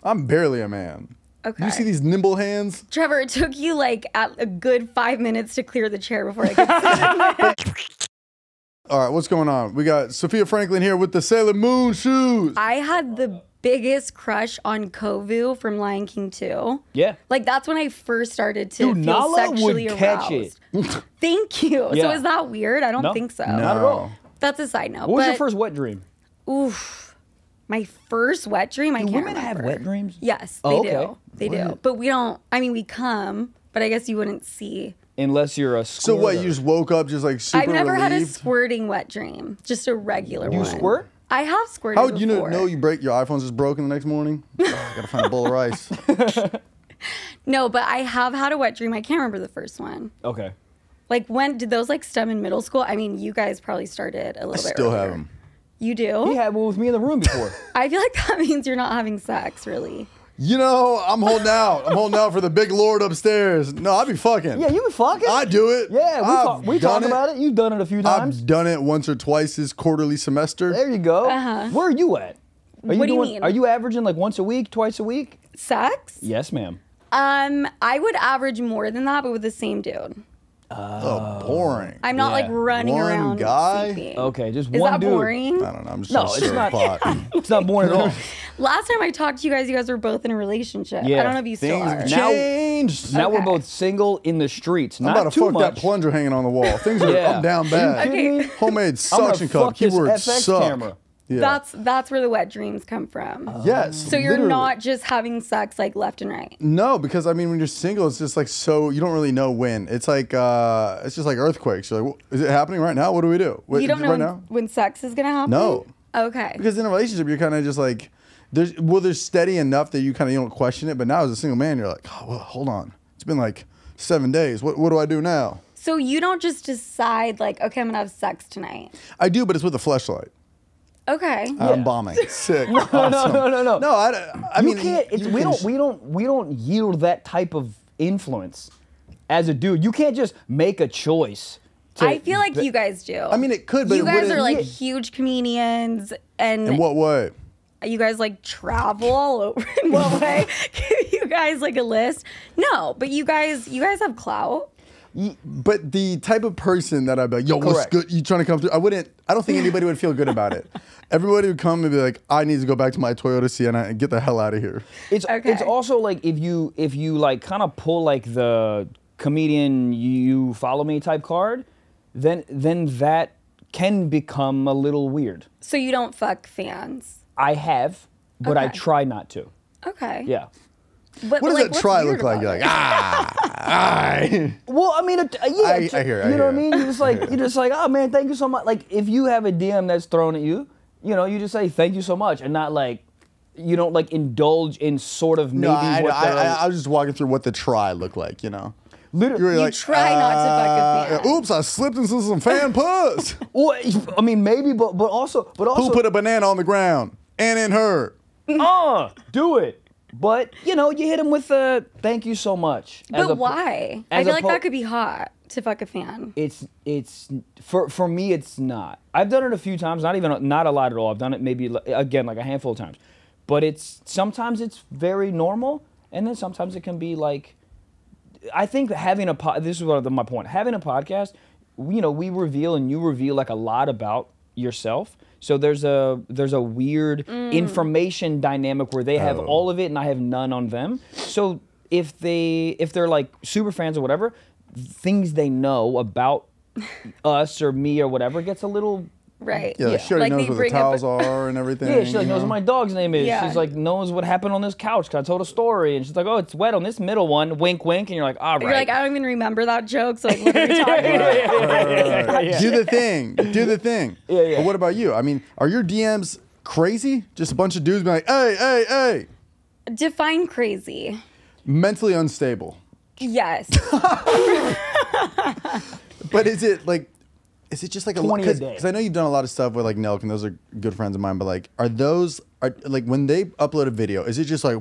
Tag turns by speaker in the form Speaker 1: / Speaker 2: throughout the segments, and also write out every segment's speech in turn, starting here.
Speaker 1: I'm barely a man.
Speaker 2: Okay.
Speaker 1: You see these nimble hands?
Speaker 2: Trevor, it took you like a good 5 minutes to clear the chair before I could sit in it.
Speaker 1: All right, what's going on? We got Sofia Franklyn here with the Sailor Moon shoes.
Speaker 2: I had the biggest crush on Kovu from Lion King 2.
Speaker 3: Yeah.
Speaker 2: Like, that's when I first started to
Speaker 3: Dude,
Speaker 2: feel
Speaker 3: Nala
Speaker 2: sexually
Speaker 3: would catch
Speaker 2: aroused.
Speaker 3: it.
Speaker 2: Thank you.
Speaker 3: Yeah.
Speaker 2: So is that weird? I don't
Speaker 3: No.
Speaker 2: think so.
Speaker 1: No.
Speaker 3: Not at all.
Speaker 2: That's a side note.
Speaker 3: What was your
Speaker 2: but-
Speaker 3: first wet dream?
Speaker 2: Oof. My first wet dream, I
Speaker 3: Do
Speaker 2: can't
Speaker 3: women have
Speaker 2: remember.
Speaker 3: wet dreams?
Speaker 2: Yes, they
Speaker 3: Oh, okay.
Speaker 2: do. They do. But we don't, I mean, we come, but I guess you wouldn't see.
Speaker 3: Unless you're a
Speaker 1: So what, you just woke up just like super
Speaker 2: I've never had a
Speaker 1: relieved?
Speaker 2: squirting wet dream, just a regular
Speaker 3: Do you
Speaker 2: one.
Speaker 3: squirt?
Speaker 2: I have squirted
Speaker 1: How would you
Speaker 2: before.
Speaker 1: know you break your iPhone's just broken the next morning? Oh, I gotta find a bowl of rice.
Speaker 2: No, but I have had a wet dream. I can't remember the first one.
Speaker 3: Okay.
Speaker 2: Like, when did those like stem in middle school? I mean, you guys probably started a
Speaker 1: I
Speaker 2: little bit
Speaker 1: still
Speaker 2: earlier.
Speaker 1: have them.
Speaker 2: You do?
Speaker 3: He had one with me in the room before.
Speaker 2: I feel like that means you're not having sex, really.
Speaker 1: You know, I'm holding out. I'm holding out for the big lord upstairs. No, I'd be fucking.
Speaker 3: Yeah, you been fucking?
Speaker 1: I do it.
Speaker 3: Yeah, we talk about it. You've done it a few times.
Speaker 1: I've done it once or twice this quarterly semester.
Speaker 3: There you go.
Speaker 2: Uh-huh.
Speaker 3: Where are you at?
Speaker 2: What do you mean?
Speaker 3: Are you averaging like once a week, twice a week?
Speaker 2: Sex?
Speaker 3: Yes, ma'am.
Speaker 2: I would average more than that, but with the same dude.
Speaker 1: Oh, boring.
Speaker 2: I'm not like
Speaker 3: Yeah.
Speaker 2: running
Speaker 1: One
Speaker 2: around
Speaker 1: guy?
Speaker 2: sleeping.
Speaker 3: Okay, just
Speaker 2: Is
Speaker 3: one
Speaker 2: that
Speaker 3: dude.
Speaker 2: boring?
Speaker 1: I don't know. I'm just
Speaker 3: No,
Speaker 1: trying to
Speaker 3: it's
Speaker 1: stir
Speaker 3: not.
Speaker 1: pot.
Speaker 3: It's not boring at all.
Speaker 2: Last time I talked to you guys were both in a relationship.
Speaker 3: Yeah.
Speaker 2: I don't know if you still
Speaker 1: Things
Speaker 2: are.
Speaker 1: have
Speaker 3: Now-
Speaker 1: changed.
Speaker 3: Now we're
Speaker 2: Okay.
Speaker 3: both single in the streets.
Speaker 1: I'm
Speaker 3: Not
Speaker 1: about to
Speaker 3: too
Speaker 1: fuck
Speaker 3: much.
Speaker 1: that plunger hanging on the wall. Things are.
Speaker 3: Yeah.
Speaker 1: I'm down bad.
Speaker 2: Okay.
Speaker 1: Homemade
Speaker 3: I'm gonna
Speaker 1: suction cup.
Speaker 3: fuck this
Speaker 1: Keyword
Speaker 3: FX
Speaker 1: suck.
Speaker 3: camera.
Speaker 1: Yeah.
Speaker 2: That's where the wet dreams come from.
Speaker 1: Yes.
Speaker 2: So you're
Speaker 1: literally.
Speaker 2: not just having sex like left and right.
Speaker 1: No, because I mean, when you're single, it's just like so you don't really know when. It's like it's just like earthquakes. You're like, is it happening right now? What do we do? Wait,
Speaker 2: You don't know
Speaker 1: right
Speaker 2: when,
Speaker 1: now?
Speaker 2: when sex is gonna happen?
Speaker 1: No.
Speaker 2: Okay.
Speaker 1: Because in a relationship, you're kind of just like, there's steady enough that you kind of don't question it. But now as a single man, you're like, oh, well, hold on. It's been like 7 days. What do I do now?
Speaker 2: So you don't just decide like, okay, I'm gonna have sex tonight.
Speaker 1: I do, but it's with a fleshlight.
Speaker 2: Okay.
Speaker 1: I'm bombing. Sick.
Speaker 3: No.
Speaker 1: No, I mean,
Speaker 3: you can't. It's,
Speaker 1: you
Speaker 3: we don't yield that type of influence as a dude. You can't just make a choice.
Speaker 2: I feel like you guys do.
Speaker 1: I mean, it could, but
Speaker 2: you
Speaker 1: it
Speaker 2: guys
Speaker 1: wouldn't.
Speaker 2: are like huge comedians, and
Speaker 1: In what way?
Speaker 2: you guys like travel all over. In what way? Give you guys like a list? No, but you guys have clout.
Speaker 1: But the type of person that I'd be like, yo, what's
Speaker 3: Correct.
Speaker 1: good? You trying to come through? I don't think anybody would feel good about it. Everybody would come and be like, I need to go back to my Toyota Sienna and get the hell out of here.
Speaker 3: It's
Speaker 2: Okay.
Speaker 3: also like if you like kind of pull like the comedian you follow me type card, then that can become a little weird.
Speaker 2: So you don't fuck fans.
Speaker 3: I have, but I
Speaker 2: Okay.
Speaker 3: try not to.
Speaker 2: Okay.
Speaker 3: Yeah.
Speaker 2: But
Speaker 1: What does
Speaker 2: like,
Speaker 1: that
Speaker 2: what's
Speaker 1: try
Speaker 2: weird
Speaker 1: look like?
Speaker 2: about
Speaker 1: You're like,
Speaker 2: it?
Speaker 1: ah.
Speaker 3: Well, I mean, yeah,
Speaker 1: I hear it,
Speaker 3: you know what I
Speaker 1: I hear it.
Speaker 3: mean? You're just like, oh man, thank you so much. Like, if you have a DM that's thrown at you, you know, you just say thank you so much, and not like, you don't like indulge in sort of maybe
Speaker 1: No,
Speaker 3: what they're.
Speaker 1: I was just walking through what the try looked like, you know?
Speaker 3: Literally,
Speaker 1: You're
Speaker 2: You try not to fuck a fan.
Speaker 1: Oops, I slipped into some fan puss.
Speaker 3: well, I mean, maybe, but also,
Speaker 1: Who put a banana on the ground? And in her.
Speaker 3: do it. But you know, you hit him with a thank you so much.
Speaker 2: But why? I
Speaker 3: as
Speaker 2: feel
Speaker 3: a
Speaker 2: like
Speaker 3: po-
Speaker 2: that could be hot to fuck a fan.
Speaker 3: It's for me, it's not. I've done it a few times, not a lot at all. I've done it maybe again like a handful of times, but sometimes it's very normal, and then sometimes it can be like. I think having this is my point. Having a podcast, you know, we reveal and you reveal like a lot about yourself. So there's a weird information dynamic where they have all of it and I have none on them. So if they're like super fans or whatever, things they know about us or me or whatever gets a little.
Speaker 2: Right.
Speaker 1: Yeah, she already
Speaker 2: Like,
Speaker 1: knows
Speaker 2: they
Speaker 1: where the
Speaker 2: bring up
Speaker 1: towels are and everything.
Speaker 3: Yeah, she like
Speaker 1: you
Speaker 3: knows
Speaker 1: know?
Speaker 3: what my dog's name is.
Speaker 2: Yeah.
Speaker 3: She's like knows what happened on this couch because I told a story, and she's like, "Oh, it's wet on this middle one." Wink, wink, and you're like, "All right."
Speaker 2: You're like, I don't even remember that joke. So like, what are we talking about?
Speaker 1: Right. Do the thing. Do the thing.
Speaker 3: Yeah.
Speaker 1: But what about you? I mean, are your DMs crazy? Just a bunch of dudes being like, hey, hey, hey.
Speaker 2: Define crazy.
Speaker 1: Mentally unstable.
Speaker 2: Yes.
Speaker 1: But is it just like
Speaker 3: 20 a day.
Speaker 1: Because I know you've done a lot of stuff with like Nelk, and those are good friends of mine. But like, are like when they upload a video, is it just like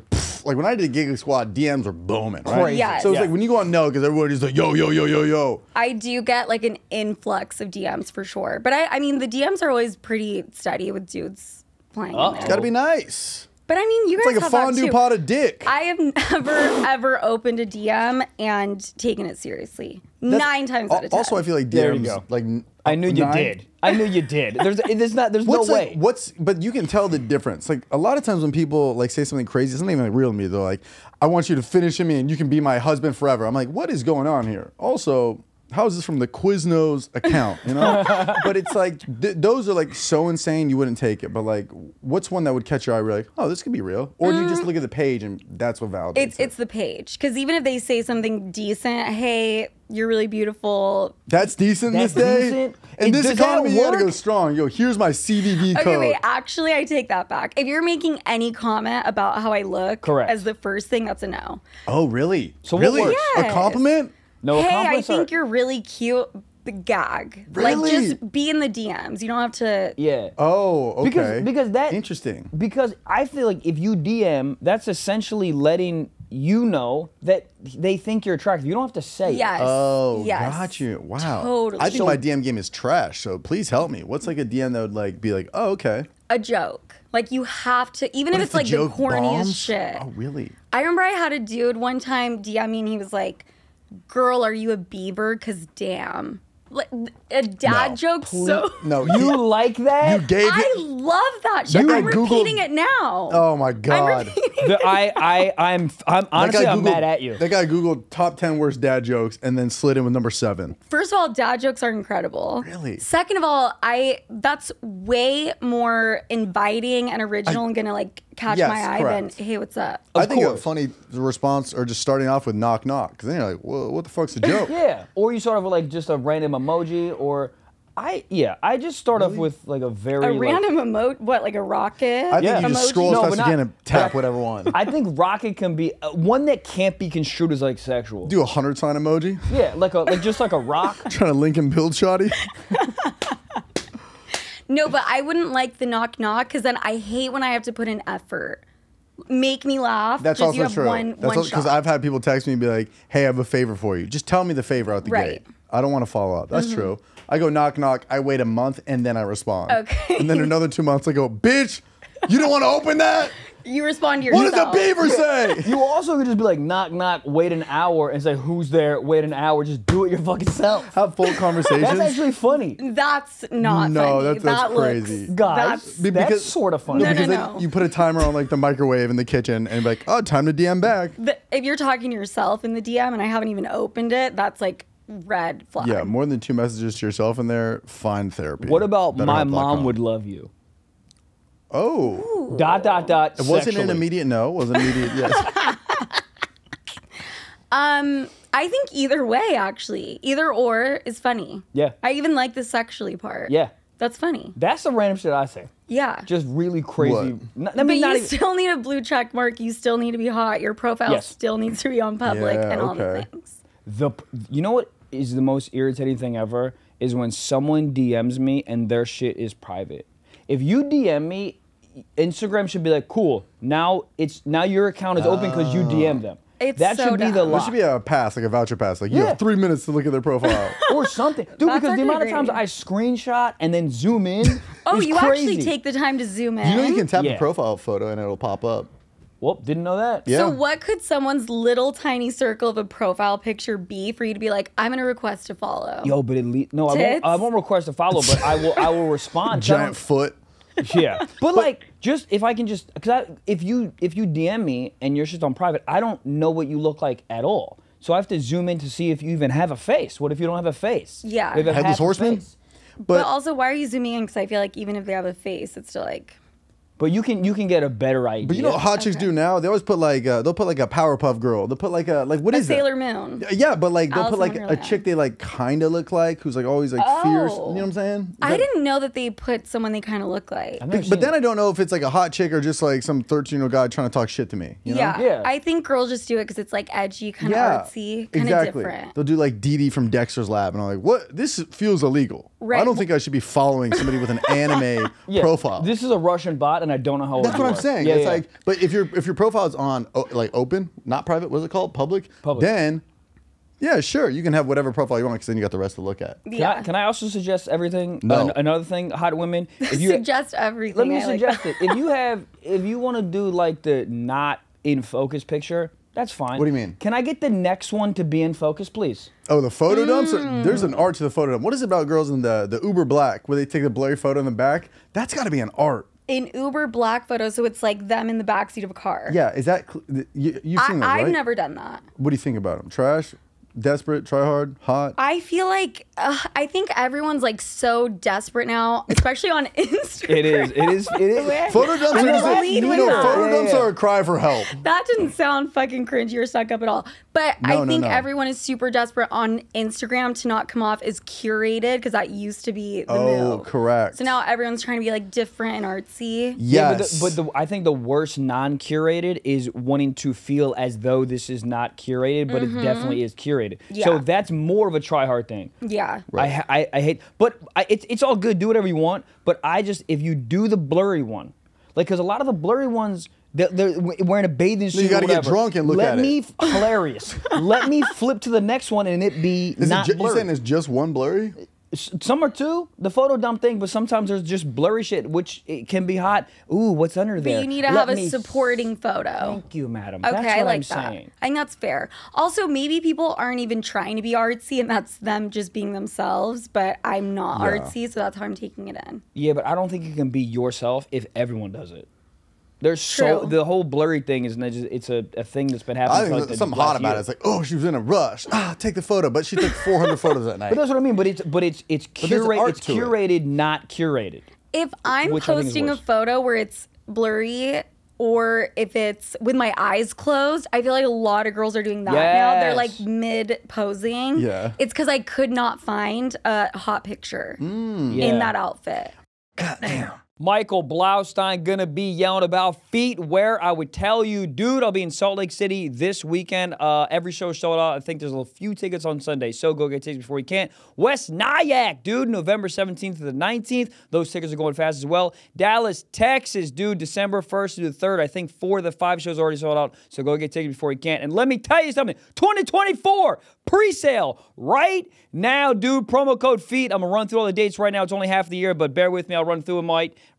Speaker 1: like when I did Giga Squad, DMs were booming, right?
Speaker 3: Crazy.
Speaker 2: Yes.
Speaker 1: So it's
Speaker 3: Yeah.
Speaker 1: like when you go on Nelk, because everybody's like, yo, yo, yo, yo, yo.
Speaker 2: I do get like an influx of DMs for sure. But I mean, the DMs are always pretty steady with dudes playing in there.
Speaker 1: It's got to be nice.
Speaker 2: But I mean, you guys
Speaker 1: It's like a
Speaker 2: have that
Speaker 1: fondue
Speaker 2: too.
Speaker 1: pot of dick.
Speaker 2: I have never ever opened a DM and taken it seriously. 9 times out of 10.
Speaker 1: Also, I feel like
Speaker 3: There you
Speaker 1: DMs,
Speaker 3: go.
Speaker 1: like
Speaker 3: I knew you
Speaker 1: 9
Speaker 3: did. I knew you did. There's no
Speaker 1: What's
Speaker 3: way.
Speaker 1: but you can tell the difference. Like a lot of times when people like say something crazy, it's not even like real to me. They're like, I want you to finish me and you can be my husband forever. I'm like, what is going on here? Also, how is this from the Quiznos account? You know? But it's like, those are like so insane you wouldn't take it. But like, what's one that would catch your eye? We're like, oh, this could be real. Or do you just look at the page and that's what validates
Speaker 2: It's the page. Because even if they say something decent, hey, you're really beautiful.
Speaker 1: That's decent
Speaker 3: That's
Speaker 1: this day?
Speaker 3: decent?
Speaker 1: In this
Speaker 3: Does that
Speaker 1: economy, you gotta go
Speaker 3: work?
Speaker 1: strong. Yo, here's my CVV code.
Speaker 2: Okay, wait. Actually, I take that back. If you're making any comment about how I look
Speaker 3: Correct.
Speaker 2: as the first thing, that's a no.
Speaker 1: Oh, really?
Speaker 3: So what
Speaker 1: really?
Speaker 3: works?
Speaker 1: A
Speaker 2: Yes.
Speaker 1: compliment?
Speaker 3: No
Speaker 2: Hey, I
Speaker 3: compliments are-
Speaker 2: think you're really cute. The gag.
Speaker 1: Really?
Speaker 2: Like, just be in the DMs. You don't have to.
Speaker 3: Yeah.
Speaker 1: Oh, okay.
Speaker 3: Because that
Speaker 1: interesting.
Speaker 3: Because I feel like if you DM, that's essentially letting you know that they think you're attractive. You don't have to say
Speaker 2: Yes.
Speaker 3: it.
Speaker 1: Oh,
Speaker 2: yes.
Speaker 1: got you. Wow.
Speaker 2: Totally.
Speaker 1: I think my DM game is trash. So please help me. What's like a DM that would like be like, oh, okay.
Speaker 2: A joke. Like, you have to, even
Speaker 1: What
Speaker 2: if it's
Speaker 1: the
Speaker 2: like the
Speaker 1: joke
Speaker 2: corniest
Speaker 1: bombs?
Speaker 2: shit.
Speaker 1: Oh, really?
Speaker 2: I remember I had a dude one time DM me and he was like, girl, are you a beaver? Because damn. Like, a dad
Speaker 1: No.
Speaker 2: joke. So
Speaker 1: No,
Speaker 3: You like that?
Speaker 1: you gave
Speaker 2: I
Speaker 1: it.
Speaker 2: love that shit.
Speaker 1: You
Speaker 2: I'm
Speaker 1: Googled-
Speaker 2: repeating it now.
Speaker 1: Oh my god.
Speaker 3: I'm honestly I'm mad at you.
Speaker 1: That guy Googled top 10 worst dad jokes and then slid in with number 7.
Speaker 2: First of all, dad jokes are incredible.
Speaker 1: Really?
Speaker 2: Second of all, that's way more inviting and original and gonna like catch
Speaker 1: Yes,
Speaker 2: my eye
Speaker 1: correct.
Speaker 2: than, hey, what's up?
Speaker 1: I think a
Speaker 3: course.
Speaker 1: funny response or just starting off with knock knock because then you're like, well, what the fuck's the joke?
Speaker 3: Yeah. Or you start off with like just a random emoji or I just start off with like a very
Speaker 2: A
Speaker 3: like,
Speaker 2: random emote, what, like a rocket?
Speaker 1: I think
Speaker 3: Yeah.
Speaker 1: you just
Speaker 2: emoji?
Speaker 1: scroll
Speaker 3: No,
Speaker 1: as
Speaker 3: but
Speaker 1: fast as
Speaker 3: not-
Speaker 1: you can and tap whatever one.
Speaker 3: I think rocket can be one that can't be construed as like sexual.
Speaker 1: Do a 100 sign emoji.
Speaker 3: Yeah, like just like a rock.
Speaker 1: Trying to link and build shoddy.
Speaker 2: No, but I wouldn't like the knock knock because then I hate when I have to put in effort. Make me laugh.
Speaker 1: That's
Speaker 2: 'cause you
Speaker 1: also
Speaker 2: have
Speaker 1: true.
Speaker 2: One
Speaker 1: Because
Speaker 2: shot.
Speaker 1: I've had people text me and be like, hey, I have a favor for you. Just tell me the favor out the
Speaker 2: Right.
Speaker 1: gate. I don't want to follow up. That's true. I go knock knock. I wait a month and then I respond.
Speaker 2: Okay.
Speaker 1: And then another 2 months I go, bitch, you don't want to open that?
Speaker 2: You respond to
Speaker 1: What
Speaker 2: yourself.
Speaker 1: does the beaver say?
Speaker 3: You also could just be like knock knock, wait an hour and say who's there, wait an hour, just do it your fucking self.
Speaker 1: Have full conversations.
Speaker 3: That's actually funny.
Speaker 2: That's not
Speaker 1: No,
Speaker 2: funny.
Speaker 1: that's
Speaker 2: That
Speaker 1: crazy.
Speaker 2: Looks,
Speaker 3: Guys,
Speaker 2: that's,
Speaker 3: that's sort of funny.
Speaker 2: No,
Speaker 1: because
Speaker 2: no.
Speaker 1: then you put a timer on like the microwave in the kitchen and be like, oh, time to DM back.
Speaker 2: if you're talking to yourself in the DM and I haven't even opened it, that's like red flag.
Speaker 1: Yeah, more than 2 messages to yourself in there, find therapy.
Speaker 3: What about my
Speaker 1: BetterHelp.com.
Speaker 3: mom would love you?
Speaker 1: Oh.
Speaker 3: Dot.
Speaker 1: It wasn't
Speaker 3: sexually.
Speaker 1: an immediate no. It was an immediate yes.
Speaker 2: I think either way, actually. Either or is funny.
Speaker 3: Yeah.
Speaker 2: I even like the sexually part.
Speaker 3: Yeah.
Speaker 2: That's funny.
Speaker 3: That's the random shit I say.
Speaker 2: Yeah.
Speaker 3: Just really crazy.
Speaker 1: What?
Speaker 3: I
Speaker 2: but
Speaker 3: mean,
Speaker 2: you
Speaker 3: not even,
Speaker 2: still need a blue check mark. You still need to be hot. Your profile
Speaker 3: Yes.
Speaker 2: still needs to be on public
Speaker 1: Yeah,
Speaker 2: and all the
Speaker 1: okay.
Speaker 2: things.
Speaker 3: you know what is the most irritating thing ever is when someone DMs me and their shit is private. If you DM me, Instagram should be like, cool. Now your account is open because you DM them.
Speaker 2: It's
Speaker 3: that
Speaker 2: so
Speaker 3: should be the
Speaker 2: dumb.
Speaker 1: There
Speaker 3: law.
Speaker 1: should be a pass, like a voucher pass. Like, you
Speaker 3: Yeah.
Speaker 1: have 3 minutes to look at their profile.
Speaker 3: Or something. Dude,
Speaker 2: That's
Speaker 3: because the amount of
Speaker 2: actually
Speaker 3: times
Speaker 2: great.
Speaker 3: I screenshot and then zoom in.
Speaker 2: Oh,
Speaker 3: is
Speaker 2: you
Speaker 3: crazy.
Speaker 2: actually take the time to zoom in.
Speaker 1: You know you can tap
Speaker 3: Yeah.
Speaker 1: a profile photo and it'll pop up.
Speaker 3: Well, didn't know that.
Speaker 1: Yeah.
Speaker 2: So what could someone's little tiny circle of a profile picture be for you to be like, I'm gonna request to follow?
Speaker 3: Yo, but no, I
Speaker 2: Tits?
Speaker 3: won't request a follow, but I will respond.
Speaker 1: Giant foot.
Speaker 3: Yeah, but like, just if I can just, because if you DM me and you're just on private, I don't know what you look like at all. So I have to zoom in to see if you even have a face. What if you don't have a face?
Speaker 2: Yeah.
Speaker 3: If it
Speaker 1: Headless
Speaker 3: has a
Speaker 1: Horseman?
Speaker 3: face.
Speaker 2: But
Speaker 1: But
Speaker 2: also, why are you zooming in? Because I feel like even if they have a face, it's still like.
Speaker 3: But you can get a better idea.
Speaker 1: you know what hot chicks do now? They always put like they'll put like a Powerpuff Girl. They'll put like what
Speaker 2: A
Speaker 1: is
Speaker 2: Sailor
Speaker 1: it?
Speaker 2: Moon.
Speaker 1: Yeah, but like they'll
Speaker 2: Alice
Speaker 1: put
Speaker 2: in
Speaker 1: like a
Speaker 2: Wonderland.
Speaker 1: chick they like kind of look like who's like always like fierce. You know what I'm saying? Is
Speaker 2: I
Speaker 1: that-
Speaker 2: didn't know that they put someone they kind of look like.
Speaker 3: I've never
Speaker 1: But
Speaker 3: seen
Speaker 1: then
Speaker 3: it.
Speaker 1: I don't know if it's like a hot chick or just like some 13-year-old guy trying to talk shit to me. You know?
Speaker 2: Yeah.
Speaker 3: Yeah.
Speaker 2: I think girls just do it because it's like edgy, kind of
Speaker 1: Yeah,
Speaker 2: artsy, kind of
Speaker 1: exactly.
Speaker 2: different.
Speaker 1: They'll do like Dee Dee from Dexter's Lab, and I'm like, what? This feels illegal. I
Speaker 2: Right.
Speaker 1: don't think I should be following somebody with an anime
Speaker 3: Yeah,
Speaker 1: profile.
Speaker 3: This is a Russian bot, and I don't know how.
Speaker 1: That's
Speaker 3: it
Speaker 1: what I'm
Speaker 3: works.
Speaker 1: saying.
Speaker 3: Yeah,
Speaker 1: It's
Speaker 3: yeah.
Speaker 1: like, but if your profile is on like open, not private, what's it called? Public.
Speaker 3: Public.
Speaker 1: Then Yeah, sure. You can have whatever profile you want because then you got the rest to look at.
Speaker 2: Yeah.
Speaker 3: Can I also suggest everything?
Speaker 1: No.
Speaker 3: Another thing, hot women. If you
Speaker 2: Suggest everything.
Speaker 3: let me
Speaker 2: I like
Speaker 3: suggest
Speaker 2: that.
Speaker 3: it. If you want to do like the not in focus picture, that's fine.
Speaker 1: What do you mean?
Speaker 3: Can I get the next one to be in focus, please?
Speaker 1: Oh, the photo dumps? There's an art to the photo dump. What is it about girls in the Uber Black where they take the blurry photo in the back? That's got to be an art.
Speaker 2: In Uber Black photos, so it's like them in the backseat of a car.
Speaker 1: Yeah, is that you've seen that, right?
Speaker 2: I've never done that.
Speaker 1: What do you think about them? Trash, desperate, try hard, hot.
Speaker 2: I feel like I think everyone's like so desperate now, especially on Instagram.
Speaker 3: It is.
Speaker 1: Photo dumps are just
Speaker 2: lead with that.
Speaker 1: photo dumps are a cry for help.
Speaker 2: That didn't sound fucking cringy or stuck up at all. But I think everyone is super desperate on Instagram to not come off as curated because that used to be the move.
Speaker 1: Oh, correct.
Speaker 2: So now everyone's trying to be like different and artsy.
Speaker 1: Yes.
Speaker 3: But I think the worst non-curated is wanting to feel as though this is not curated, but it definitely is curated.
Speaker 2: Yeah.
Speaker 3: So that's more of a try-hard thing.
Speaker 2: Yeah.
Speaker 3: I hate, but it's all good. Do whatever you want. But if you do the blurry one, like, because a lot of the blurry ones, they're wearing a bathing suit.
Speaker 1: You got to get
Speaker 3: whatever.
Speaker 1: drunk and look at it.
Speaker 3: Hilarious. Let me flip to the next one and it be not
Speaker 1: You
Speaker 3: blurry.
Speaker 1: saying it's just one blurry?
Speaker 3: Some are two, the photo dump thing, but sometimes there's just blurry shit, which it can be hot. Ooh, what's under there?
Speaker 2: But you need to have a supporting photo.
Speaker 3: Thank you, madam.
Speaker 2: Okay,
Speaker 3: That's
Speaker 2: I
Speaker 3: what
Speaker 2: like
Speaker 3: I'm
Speaker 2: that.
Speaker 3: saying.
Speaker 2: I think that's fair. Also, maybe people aren't even trying to be artsy and that's them just being themselves, but I'm not artsy, so that's how I'm taking it in.
Speaker 3: Yeah, but I don't think you can be yourself if everyone does it.
Speaker 2: True.
Speaker 3: The whole blurry thing is it's a thing that's been happening.
Speaker 1: I think
Speaker 3: for like
Speaker 1: there's
Speaker 3: the
Speaker 1: something
Speaker 3: last
Speaker 1: hot about
Speaker 3: year.
Speaker 1: it. It's like, oh, she was in a rush. Take the photo. But she took 400 photos that night.
Speaker 3: But that's what I mean. But it's
Speaker 1: there's
Speaker 3: curated.
Speaker 1: art
Speaker 3: It's
Speaker 1: to it.
Speaker 3: curated, not curated.
Speaker 2: If I'm
Speaker 3: Which I think is
Speaker 2: posting a
Speaker 3: worse.
Speaker 2: photo where it's blurry or if it's with my eyes closed, I feel like a lot of girls are doing that now. They're like
Speaker 3: Yes.
Speaker 2: mid posing.
Speaker 1: Yeah.
Speaker 2: It's because I could not find a hot picture in that outfit.
Speaker 3: Michael Blaustein gonna be yelling about feet, where I would tell you, dude, I'll be in Salt Lake City this weekend. Every show sold out. I think there's a few tickets on Sunday, so go get tickets before you can. West Nyack, dude, November 17th to the 19th. Those tickets are going fast as well. Dallas, Texas, dude, December 1st to the 3rd. I think 4 of the 5 shows already sold out, so go get tickets before you can. And let me tell you something, 2024 pre-sale right now, dude. Promo code FEET. I'm gonna run through all the dates right now. It's only half the year, but bear with me. I'll run through them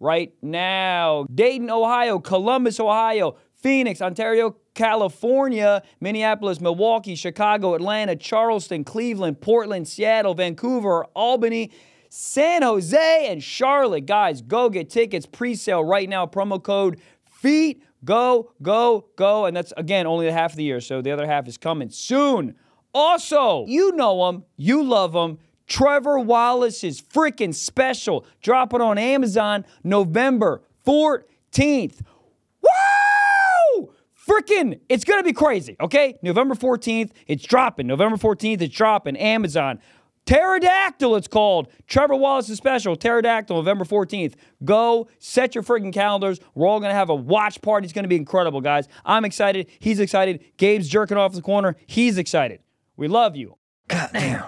Speaker 3: right now. Dayton, Ohio, Columbus, Ohio, Phoenix, Ontario, California, Minneapolis, Milwaukee, Chicago, Atlanta, Charleston, Cleveland, Portland, Seattle, Vancouver, Albany, San Jose, and Charlotte. Guys, go get tickets. Pre-sale right now. Promo code FEET. Go, go, go. And that's, again, only the half of the year, so the other half is coming soon. Also, you know him. You love him. Trevor Wallace's freaking special. Drop it on Amazon November 14th. Woo! Freaking, it's going to be crazy, okay? November 14th, it's dropping. November 14th, it's dropping. Amazon. Pterodactyl, it's called. Trevor Wallace's special. Pterodactyl, November 14th. Go, set your freaking calendars. We're all going to have a watch party. It's going to be incredible, guys. I'm excited. He's excited. Gabe's jerking off in the corner. He's excited. We love you.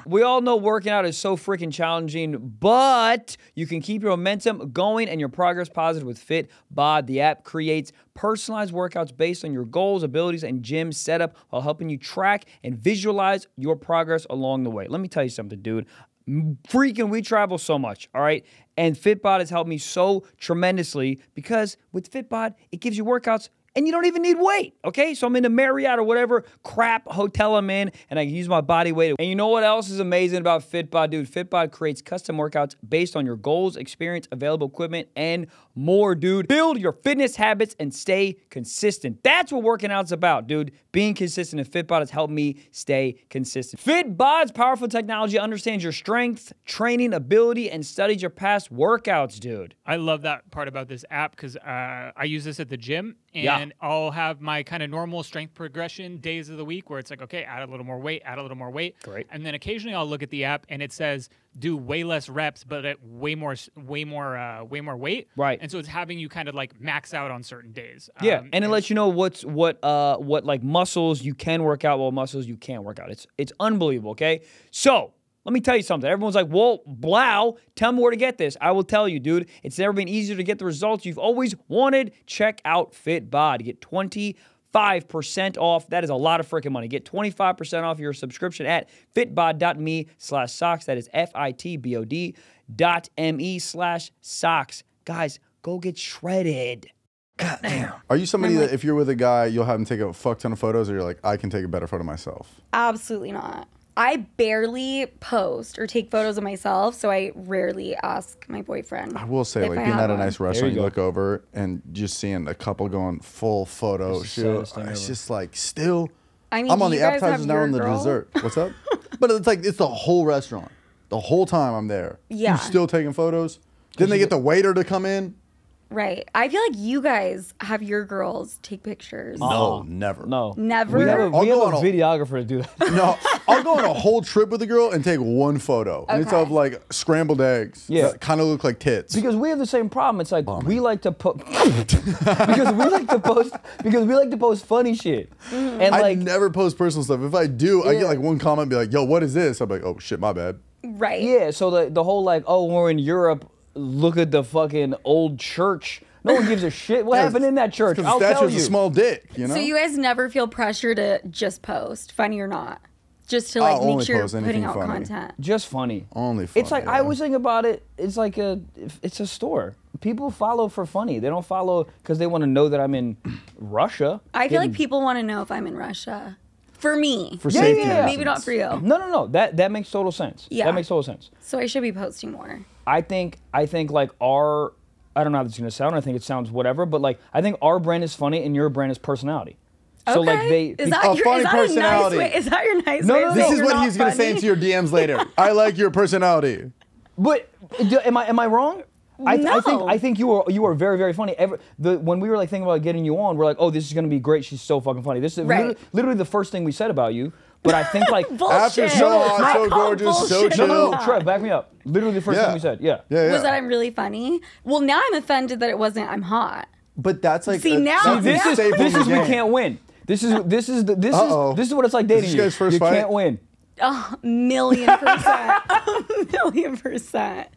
Speaker 3: We all know working out is so freaking challenging, but you can keep your momentum going and your progress positive with FitBod. The app creates personalized workouts based on your goals, abilities, and gym setup while helping you track and visualize your progress along the way. Let me tell you something, dude. Freaking, we travel so much, all right? And FitBod has helped me so tremendously because with FitBod, it gives you workouts and you don't even need weight, okay? So I'm in the Marriott or whatever crap hotel I'm in, and I can use my body weight. And you know what else is amazing about FitBod, dude? FitBod creates custom workouts based on your goals, experience, available equipment, and more, dude. Build your fitness habits and stay consistent. That's what working out's about, dude. Being consistent, and FitBod has helped me stay consistent. FitBod's powerful technology understands your strength, training ability, and studies your past workouts, dude.
Speaker 4: I love that part about this app because I use this at the gym, and I'll have my kind of normal strength progression days of the week where it's like, okay, add a little more weight, add a little more weight.
Speaker 3: Great.
Speaker 4: And then occasionally I'll look at the app and it says do way less reps, but at way more weight.
Speaker 3: Right.
Speaker 4: And so it's having you kind of like max out on certain days.
Speaker 3: Yeah, and it lets you know what like muscles you can work out, what muscles you can't work out. It's unbelievable, okay? So, let me tell you something. Everyone's like, well, Blau, tell me where to get this. I will tell you, dude. It's never been easier to get the results you've always wanted. Check out FitBod. Get 20 25% off. That is a lot of freaking money. Get 25% off your subscription at fitbod.me/socks. That is fitbod.me/socks. Guys, go get shredded. God damn.
Speaker 1: Are you somebody that if you're with a guy, you'll have him take a fuck ton of photos, or you're like, I can take a better photo myself?
Speaker 2: Absolutely not. I barely post or take photos of myself, so I rarely ask my boyfriend.
Speaker 1: I will say, like, being at a nice restaurant, you look over and just seeing a couple going full photo shoot. It's just like, still,
Speaker 2: I mean,
Speaker 1: I'm on the appetizers now and the dessert. What's up? But it's like, it's the whole restaurant. The whole time I'm there.
Speaker 2: Yeah.
Speaker 1: You still taking photos? Didn't they get the waiter to come in?
Speaker 2: Right. I feel like you guys have your girls take pictures.
Speaker 1: No, never.
Speaker 3: No.
Speaker 2: Never?
Speaker 3: We have a
Speaker 1: I'll go on a-
Speaker 3: videographer to do that.
Speaker 1: No, I'll go on a whole trip with a girl and take one photo. And it's
Speaker 2: Okay.
Speaker 1: of like scrambled eggs.
Speaker 3: Yeah.
Speaker 1: That kind of look like tits.
Speaker 3: Because we have the same problem. It's like we like to because we like to post funny shit. And
Speaker 1: I
Speaker 3: like
Speaker 1: never post personal stuff. If I do, I get like one comment, be like, yo, what is this? I'm like, oh shit, my bad.
Speaker 2: Right.
Speaker 3: yeah, so the whole like, oh, we're in Europe, look at the fucking old church. No one gives a shit. What happened in that church?
Speaker 1: Because
Speaker 3: I'll
Speaker 1: the
Speaker 3: tell
Speaker 1: statue's
Speaker 3: you.
Speaker 1: a small dick, you know?
Speaker 2: So you guys never feel pressure to just post, funny or not? Just to like
Speaker 1: I'll only
Speaker 2: make sure you're
Speaker 1: post
Speaker 2: putting
Speaker 1: anything
Speaker 2: out
Speaker 1: funny.
Speaker 2: content.
Speaker 3: Just funny.
Speaker 1: Only funny.
Speaker 3: It's like I always think about it. It's like it's a store. People follow for funny. They don't follow because they want to know that I'm in Russia.
Speaker 2: I feel like people want to know if I'm in Russia. For me.
Speaker 1: For safety
Speaker 3: yeah.
Speaker 2: Maybe not for you.
Speaker 3: No. That makes total sense.
Speaker 2: Yeah.
Speaker 3: That makes total sense.
Speaker 2: So I should be posting more.
Speaker 3: I think like I don't know how this is gonna sound. I think it sounds whatever, but like I think our brand is funny and your brand is personality. So
Speaker 2: Okay.
Speaker 3: like
Speaker 2: is that
Speaker 1: A
Speaker 2: your,
Speaker 1: funny
Speaker 2: is that
Speaker 1: personality.
Speaker 2: A nice way? Is that your nice
Speaker 3: No,
Speaker 2: way?
Speaker 3: no,
Speaker 2: of
Speaker 3: no.
Speaker 2: saying
Speaker 1: This is
Speaker 2: you're
Speaker 1: what
Speaker 2: not
Speaker 1: he's going to say
Speaker 2: funny?
Speaker 1: into your DMs later. I like your personality.
Speaker 3: But am I wrong?
Speaker 2: No.
Speaker 3: I think you are very, very funny. When we were like thinking about getting you on, we're like, oh, this is gonna be great. She's so fucking funny. This is
Speaker 2: Right.
Speaker 3: literally the first thing we said about you. But I think like
Speaker 1: After
Speaker 2: Bullshit.
Speaker 1: so hot,
Speaker 2: I
Speaker 1: so
Speaker 2: call
Speaker 1: gorgeous, so
Speaker 2: bullshit
Speaker 1: chill.
Speaker 3: no,
Speaker 2: on that.
Speaker 3: Trev, back me up. Literally the first thing we said. Yeah.
Speaker 1: Yeah.
Speaker 2: Was that I'm really funny? Well, now I'm offended that it wasn't I'm hot.
Speaker 1: But that's like
Speaker 2: See, now-
Speaker 1: that's a
Speaker 3: This is
Speaker 1: staple in the
Speaker 3: we
Speaker 1: game.
Speaker 3: can't win. This is what it's like dating
Speaker 1: Is this
Speaker 3: you.
Speaker 1: your guys' first
Speaker 3: You
Speaker 1: fight?
Speaker 3: can't win.
Speaker 2: A million percent. A million percent.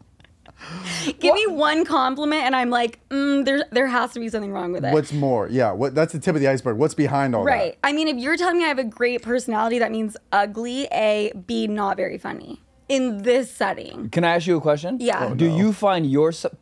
Speaker 2: Give me one compliment and I'm like, there has to be something wrong with it.
Speaker 1: What's more? Yeah. That's the tip of the iceberg. What's behind all
Speaker 2: Right.
Speaker 1: that?
Speaker 2: I mean, if you're telling me I have a great personality, that means ugly, A, B, not very funny. In this setting.
Speaker 3: Can I ask you a question?
Speaker 2: Yeah. Oh,
Speaker 3: Do you find yourself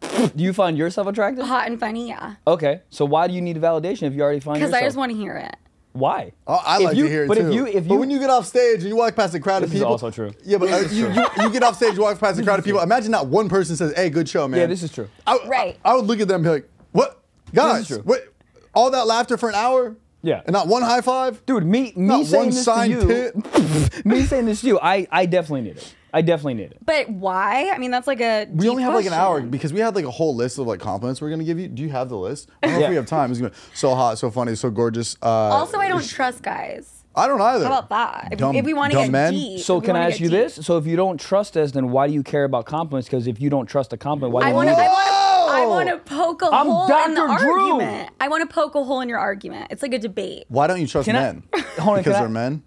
Speaker 3: attractive?
Speaker 2: Hot and funny, yeah.
Speaker 3: Okay. So why do you need a validation if you already find yourself?
Speaker 2: Because I just want to hear it.
Speaker 3: Why?
Speaker 1: Oh, I like to hear it
Speaker 3: but
Speaker 1: too.
Speaker 3: if
Speaker 1: but
Speaker 3: you
Speaker 1: when you get off stage and you walk past a crowd of
Speaker 3: This is
Speaker 1: people,
Speaker 3: also true.
Speaker 1: Yeah, but you get off stage, you walk past a crowd of people. Imagine not one person says, "Hey, good show, man."
Speaker 3: Yeah, this is true.
Speaker 2: Right.
Speaker 1: I would look at them and be like, "What, guys?
Speaker 3: true.
Speaker 1: What? All that laughter for an hour?
Speaker 3: Yeah.
Speaker 1: and not one high five?
Speaker 3: Dude, me
Speaker 1: Not
Speaker 3: saying
Speaker 1: one
Speaker 3: this to
Speaker 1: signed
Speaker 3: you,
Speaker 1: tit?
Speaker 3: me saying this to you, I definitely need it. I definitely need it.
Speaker 2: But why? I mean, that's like a
Speaker 1: We
Speaker 2: deep
Speaker 1: only have like an hour
Speaker 2: question.
Speaker 1: because we had like a whole list of like compliments we're gonna give you. Do you have the list? I don't know if
Speaker 3: Yeah.
Speaker 1: we have time. It's gonna be so hot, so funny, so gorgeous.
Speaker 2: Also, I don't trust guys.
Speaker 1: I don't either.
Speaker 2: How about that? If,
Speaker 1: Dumb-
Speaker 2: if we want to
Speaker 1: dumb
Speaker 2: get
Speaker 1: men?
Speaker 2: deep.
Speaker 3: So
Speaker 2: if we
Speaker 3: can I
Speaker 2: wanna
Speaker 3: ask
Speaker 2: get
Speaker 3: you
Speaker 2: deep.
Speaker 3: this? So if you don't trust us, then why do you care about compliments? Because if you don't trust a compliment, why do
Speaker 2: I
Speaker 3: you
Speaker 2: want to.
Speaker 3: need it?
Speaker 2: I want to poke a
Speaker 3: I'm
Speaker 2: hole in the
Speaker 3: Dr. Drew.
Speaker 2: argument. I want to poke a hole in your argument. It's like a debate.
Speaker 1: Why don't you trust
Speaker 3: Can I-
Speaker 1: men?
Speaker 3: Hold on,
Speaker 1: Because
Speaker 3: can I-
Speaker 1: they're men.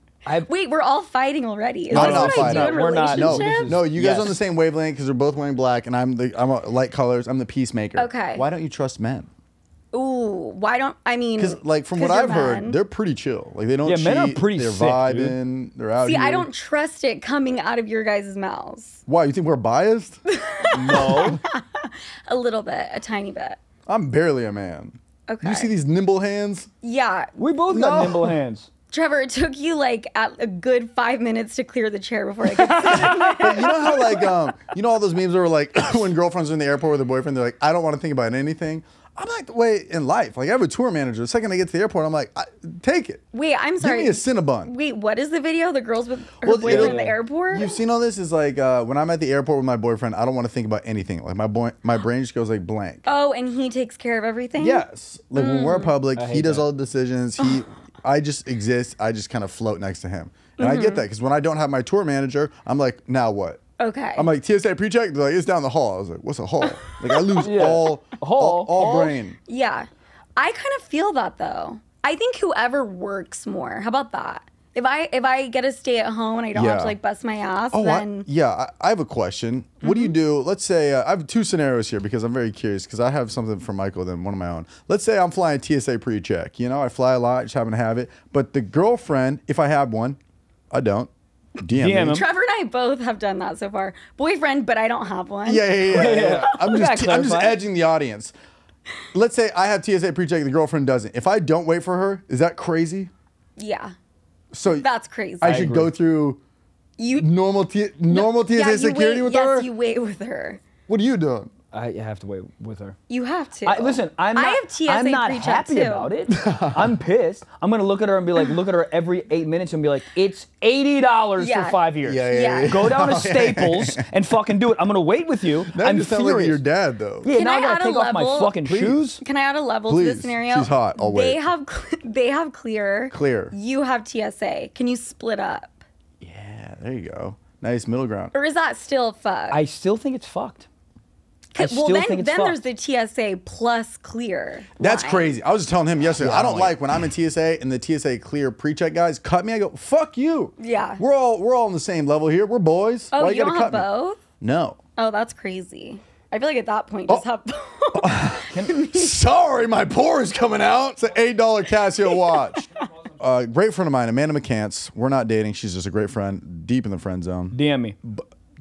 Speaker 2: Wait, we're all fighting already. Is
Speaker 1: I'm
Speaker 2: this
Speaker 1: not
Speaker 2: what
Speaker 1: fighting.
Speaker 2: I do in
Speaker 3: We're not.
Speaker 1: No,
Speaker 2: relationships?
Speaker 1: no, you guys
Speaker 3: Yes.
Speaker 1: on the same wavelength because they're both wearing black, and I'm light colors. I'm the peacemaker.
Speaker 2: Okay.
Speaker 1: Why don't you trust men?
Speaker 2: Ooh, why don't I mean?
Speaker 1: Because like from what
Speaker 2: 'cause
Speaker 1: I've
Speaker 2: you're
Speaker 1: heard,
Speaker 2: men.
Speaker 1: they're pretty chill. Like they don't
Speaker 3: Yeah,
Speaker 1: cheat.
Speaker 3: men are pretty
Speaker 1: They're
Speaker 3: sick,
Speaker 1: vibing. They're out
Speaker 2: See,
Speaker 1: here.
Speaker 2: I don't trust it coming out of your guys' mouths.
Speaker 1: Why? You think we're biased?
Speaker 3: No.
Speaker 2: A little bit, a tiny bit.
Speaker 1: I'm barely a man.
Speaker 2: Okay.
Speaker 1: You see these nimble hands?
Speaker 2: Yeah,
Speaker 3: We both got
Speaker 1: No.
Speaker 3: nimble hands.
Speaker 2: Trevor, it took you like a good 5 minutes to clear the chair before I could sit.
Speaker 1: But you know how like you know all those memes where like when girlfriends are in the airport with their boyfriend, they're like, I don't want to think about anything. I'm like the way in life. Like I have a tour manager. The second I get to the airport, I'm like, take it.
Speaker 2: Wait, I'm
Speaker 1: Give
Speaker 2: sorry.
Speaker 1: me a Cinnabon.
Speaker 2: Wait, what is the video? The girls with her
Speaker 1: Well,
Speaker 2: boyfriend in
Speaker 1: yeah.
Speaker 2: the airport?
Speaker 1: You've seen all this? Is like when I'm at the airport with my boyfriend, I don't want to think about anything. Like my brain just goes like blank.
Speaker 2: Oh, and he takes care of everything?
Speaker 1: Yes. Like when we're in public,
Speaker 3: I
Speaker 1: he
Speaker 3: hate
Speaker 1: does
Speaker 3: that.
Speaker 1: all the decisions. I just exist. I just kind of float next to him. And I get that because when I don't have my tour manager, I'm like, now what?
Speaker 2: Okay.
Speaker 1: I'm like, TSA pre-check? They're like, it's down the hall. I was like, what's a hall? Like I lose
Speaker 3: Yeah.
Speaker 1: all
Speaker 3: Hall?
Speaker 1: brain.
Speaker 2: Yeah. I kind of feel that though. I think whoever works more. How about that? If I get to stay at home and I don't have to like bust my ass, then
Speaker 1: I have a question. What do you do? Let's say I have two scenarios here because I'm very curious because I have something for Michael then one of my own. Let's say I'm flying TSA pre-check. You know, I fly a lot, just happen to have it. But the girlfriend, if I have one, I don't. DM me.
Speaker 2: Trevor and I both have done that so far. Boyfriend, but I don't have one.
Speaker 1: Yeah. I'm just edging the audience. Let's say I have TSA pre-check, the girlfriend doesn't. If I don't wait for her, is that crazy?
Speaker 2: Yeah.
Speaker 1: So
Speaker 2: that's crazy.
Speaker 1: I should go through normal TSA security with her?
Speaker 2: Yes, you wait with her.
Speaker 1: What are you doing?
Speaker 3: I have to wait with her.
Speaker 2: You have to.
Speaker 3: Listen, I'm not happy
Speaker 2: too.
Speaker 3: about it. I'm pissed. I'm gonna look at her and be like, look at her every 8 minutes and be like, it's $80 for 5 years.
Speaker 2: Yeah.
Speaker 3: Go down to Staples and fucking do it. I'm gonna wait with you.
Speaker 1: That just sounds like your dad, though.
Speaker 3: Yeah, now I gotta take off my fucking shoes.
Speaker 2: Can I add a level to this scenario?
Speaker 1: She's hot. I'll wait.
Speaker 2: They have clear.
Speaker 1: Clear.
Speaker 2: You have TSA. Can you split up?
Speaker 1: Yeah, there you go. Nice middle ground.
Speaker 2: Or is that still fucked?
Speaker 3: I still think it's fucked.
Speaker 2: Then there's the TSA plus clear.
Speaker 1: That's
Speaker 2: line.
Speaker 1: crazy. I was just telling him yesterday. I don't like when I'm in TSA and the TSA clear pre-check guys cut me. I go, fuck you.
Speaker 2: Yeah.
Speaker 1: We're all on the same level here. We're boys.
Speaker 2: Oh,
Speaker 1: Why
Speaker 2: you don't
Speaker 1: gotta
Speaker 2: have
Speaker 1: cut
Speaker 2: both?
Speaker 1: Me? No.
Speaker 2: Oh, that's crazy. I feel like at that point, just have both.
Speaker 1: Sorry, my pores coming out. It's an $8 Casio watch. Great friend of mine, Amanda McCants. We're not dating. She's just a great friend, deep in the friend zone.
Speaker 3: DM me.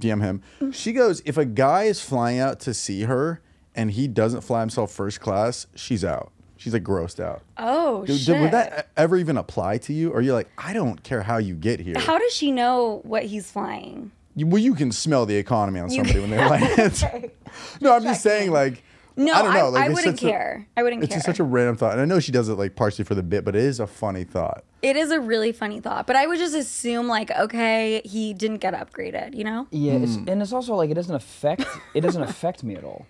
Speaker 1: DM him. She goes, if a guy is flying out to see her and he doesn't fly himself first class, she's out. She's like grossed out.
Speaker 2: Oh, shit.
Speaker 1: Would that ever even apply to you? Or you're like, I don't care how you get here.
Speaker 2: How does she know what he's flying?
Speaker 1: Well, you can smell the economy on somebody when they land. Okay. No, I'm just saying, like,
Speaker 2: no,
Speaker 1: I don't know. Like,
Speaker 2: I wouldn't care. I wouldn't care.
Speaker 1: It's just such a random thought. And I know she does it like partially for the bit, but it is a funny thought.
Speaker 2: It is a really funny thought. But I would just assume like, okay, he didn't get upgraded, you know?
Speaker 3: Yeah, and it's also like it doesn't affect me at all.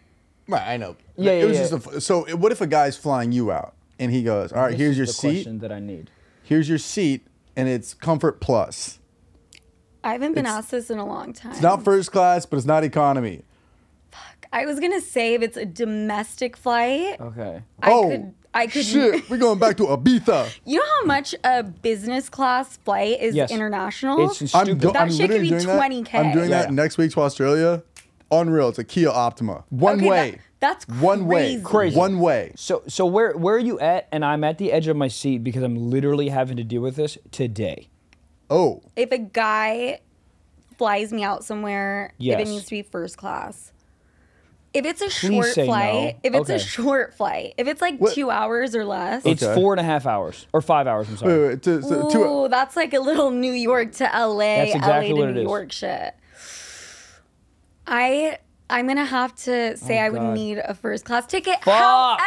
Speaker 1: Right, I know.
Speaker 2: Yeah,
Speaker 1: it was just so what if a guy's flying you out and he goes, all right, here's your seat.
Speaker 3: Question that I need.
Speaker 1: Here's your seat, and it's Comfort Plus.
Speaker 2: I haven't been asked this in a long time.
Speaker 1: It's not first class, but it's not economy.
Speaker 2: I was gonna say if it's a domestic flight.
Speaker 3: Okay.
Speaker 2: I could.
Speaker 1: Shit, we're going back to Ibiza.
Speaker 2: You know how much a business class flight is international?
Speaker 3: It's stupid.
Speaker 2: That shit could be $20K.
Speaker 1: I'm doing that next week to Australia. Unreal. It's a Kia Optima. One way.
Speaker 2: That's crazy.
Speaker 1: One way.
Speaker 3: Crazy.
Speaker 1: One way.
Speaker 3: So where are you at? And I'm at the edge of my seat because I'm literally having to deal with this today.
Speaker 1: Oh.
Speaker 2: If a guy flies me out somewhere, if it needs to be first class. If it's a short flight, if it's like 2 hours or less.
Speaker 3: It's 4.5 hours or 5 hours, I'm sorry.
Speaker 1: Wait,
Speaker 2: Ooh, that's like a little New York to LA,
Speaker 3: That's exactly
Speaker 2: LA
Speaker 3: what
Speaker 2: to
Speaker 3: it
Speaker 2: New
Speaker 3: is.
Speaker 2: York shit. I'm gonna have to say I would need a first class ticket.
Speaker 3: Fuck.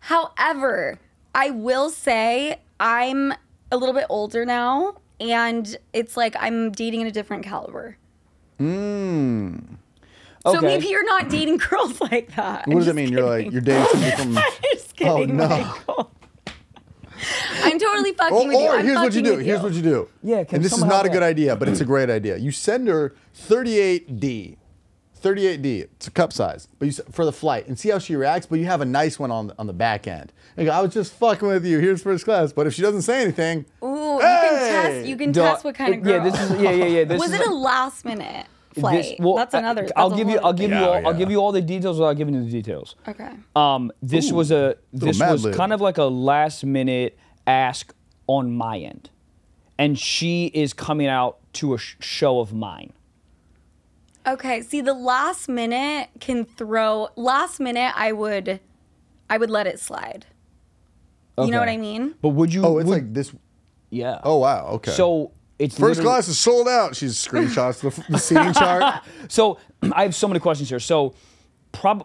Speaker 2: However, I will say I'm a little bit older now, and it's like I'm dating in a different caliber. So maybe you're not dating girls like that.
Speaker 1: What does that mean?
Speaker 2: Kidding.
Speaker 1: You're dating somebody from.
Speaker 2: I'm just kidding, Michael. I'm totally fucking with you.
Speaker 1: Or here's what you do. Here's what you do.
Speaker 3: Yeah,
Speaker 1: and this is not a good idea, but it's a great idea. You send her 38D. 38D. It's a cup size, but for the flight, and see how she reacts. But you have a nice one on the back end. And go, I was just fucking with you. Here's first class. But if she doesn't say anything,
Speaker 2: ooh, you can test what kind of girl.
Speaker 3: Yeah.
Speaker 2: Was it a last minute flight? That's another.
Speaker 3: I'll give you all the details without giving you the details.
Speaker 2: Okay.
Speaker 3: This was kind of like a last minute ask on my end, and she is coming out to a show of mine.
Speaker 2: Okay, see, the last minute I would let it slide. You know what I mean?
Speaker 3: But would you?
Speaker 1: oh, it's like this.
Speaker 3: Yeah.
Speaker 1: Oh wow. Okay.
Speaker 3: So it's
Speaker 1: first class is sold out. She's screenshots the seating chart.
Speaker 3: So I have so many questions here. So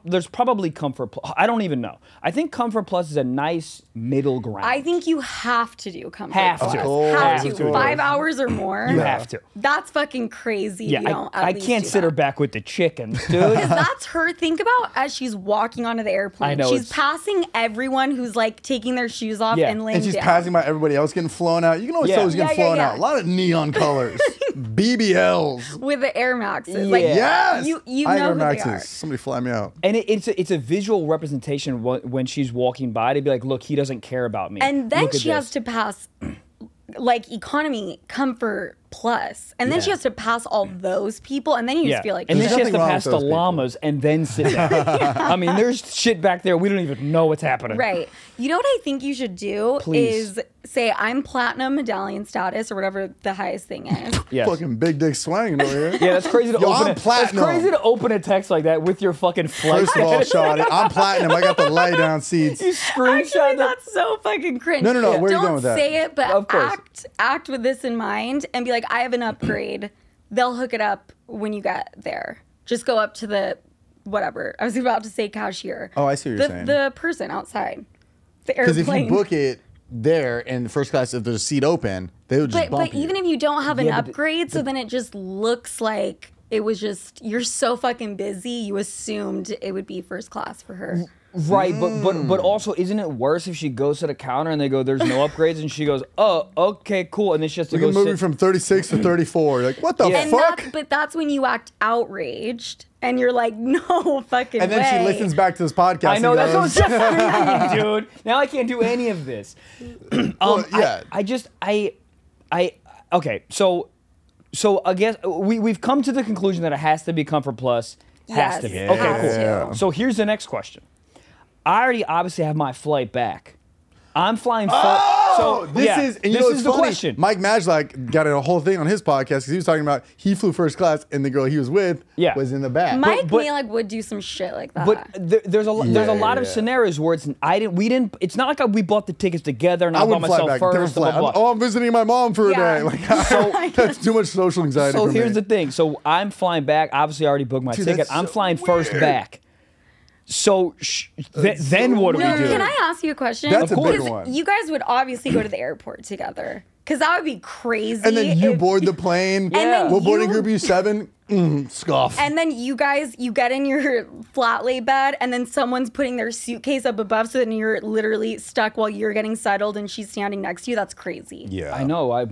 Speaker 3: there's probably Comfort Plus. I don't even know. I think Comfort Plus is a nice middle ground.
Speaker 2: I think you have to do Comfort
Speaker 3: Have
Speaker 2: Plus.
Speaker 3: to.
Speaker 2: Have
Speaker 1: Have
Speaker 2: to.
Speaker 1: to.
Speaker 2: 5 hours or more.
Speaker 3: You have to.
Speaker 2: That's fucking crazy.
Speaker 3: Yeah,
Speaker 2: you don't
Speaker 3: I
Speaker 2: at least
Speaker 3: can't
Speaker 2: do
Speaker 3: sit her
Speaker 2: that.
Speaker 3: back with the chickens, dude.
Speaker 2: Because that's her. Think about as she's walking onto the airplane.
Speaker 3: I know,
Speaker 2: She's
Speaker 3: it's-
Speaker 2: passing everyone who's like taking their shoes off
Speaker 3: Yeah.
Speaker 2: and laying
Speaker 1: And she's
Speaker 2: down.
Speaker 1: passing by everybody else getting flown out. You can always tell who's getting flown out. A lot of neon colors. BBLs.
Speaker 2: with the Air Maxes.
Speaker 3: Yeah.
Speaker 2: Like,
Speaker 1: Yes.
Speaker 2: You
Speaker 1: I
Speaker 2: know
Speaker 1: Air
Speaker 2: who they
Speaker 1: Maxes.
Speaker 2: are.
Speaker 1: Somebody fly me out.
Speaker 3: And it's a visual representation when she's walking by to be like, look, he doesn't care about me.
Speaker 2: And then
Speaker 3: Look at
Speaker 2: she has
Speaker 3: this.
Speaker 2: to pass like economy, comfort, plus, and then she has to pass all those people, and then you just feel like,
Speaker 3: and then she has to pass the llamas and then sit down. I mean, there's shit back there we don't even know what's happening.
Speaker 2: Right. You know what I think you should do is say I'm platinum medallion status or whatever the highest thing is.
Speaker 1: Yes. Fucking big dick swinging over here.
Speaker 3: Yeah, that's crazy to open it. That's crazy to open a text like that with your fucking flight.
Speaker 1: First of all, Shawty, I'm platinum. I got the lie down seats.
Speaker 3: You screenshot
Speaker 2: that's so fucking cringe.
Speaker 1: No. Where are you going with that?
Speaker 2: Don't say it, but act with this in mind and be like, I have an upgrade. They'll hook it up when you get there. Just go up to the whatever. I was about to say cashier.
Speaker 1: Oh, I see what you're saying.
Speaker 2: The person outside. The airplane.
Speaker 1: Because if you book it there in first class, if there's a seat open, they would just bump you.
Speaker 2: But even if you don't have an upgrade, so then it just looks like it was just, you're so fucking busy, you assumed it would be first class for her.
Speaker 3: Right, but also, isn't it worse if she goes to the counter and they go, there's no upgrades, and she goes, oh, okay, cool, and then she has to
Speaker 1: go sit. We can move you from 36 to 34. You're like, what the fuck?
Speaker 2: But that's when you act outraged, and you're like, no fucking way.
Speaker 1: And then she listens back to this podcast.
Speaker 3: I know, that's what I'm just thinking, dude. Now I can't do any of this. Okay, so I guess we've come to the conclusion that it has to be Comfort Plus. Has to be.
Speaker 1: Yeah.
Speaker 3: Okay, cool.
Speaker 1: Yeah.
Speaker 3: So here's the next question. I already obviously have my flight back. I'm flying first. So
Speaker 1: this is
Speaker 3: the question.
Speaker 1: Mike Majlak got a whole thing on his podcast because he was talking about he flew first class and the girl he was with was in the back.
Speaker 2: Mike Majlak would do some shit like that.
Speaker 3: But there's a lot of scenarios where it's not like we bought the tickets together and I bought myself first.
Speaker 1: I'm visiting my mom for a day. Like, that's too much social anxiety.
Speaker 3: So here's the thing. So I'm flying back. Obviously, I already booked my ticket. I'm flying first back. So then what do we do?
Speaker 2: Can I ask you a question?
Speaker 1: That's a big one.
Speaker 2: You guys would obviously go to the airport together. Because that would be crazy.
Speaker 1: And then you board the plane. We'll boarding group you 7. Scoff.
Speaker 2: And then you guys, you get in your flat lay bed and then someone's putting their suitcase up above so then you're literally stuck while you're getting settled and she's standing next to you. That's crazy.
Speaker 1: Yeah.
Speaker 3: I know. I'm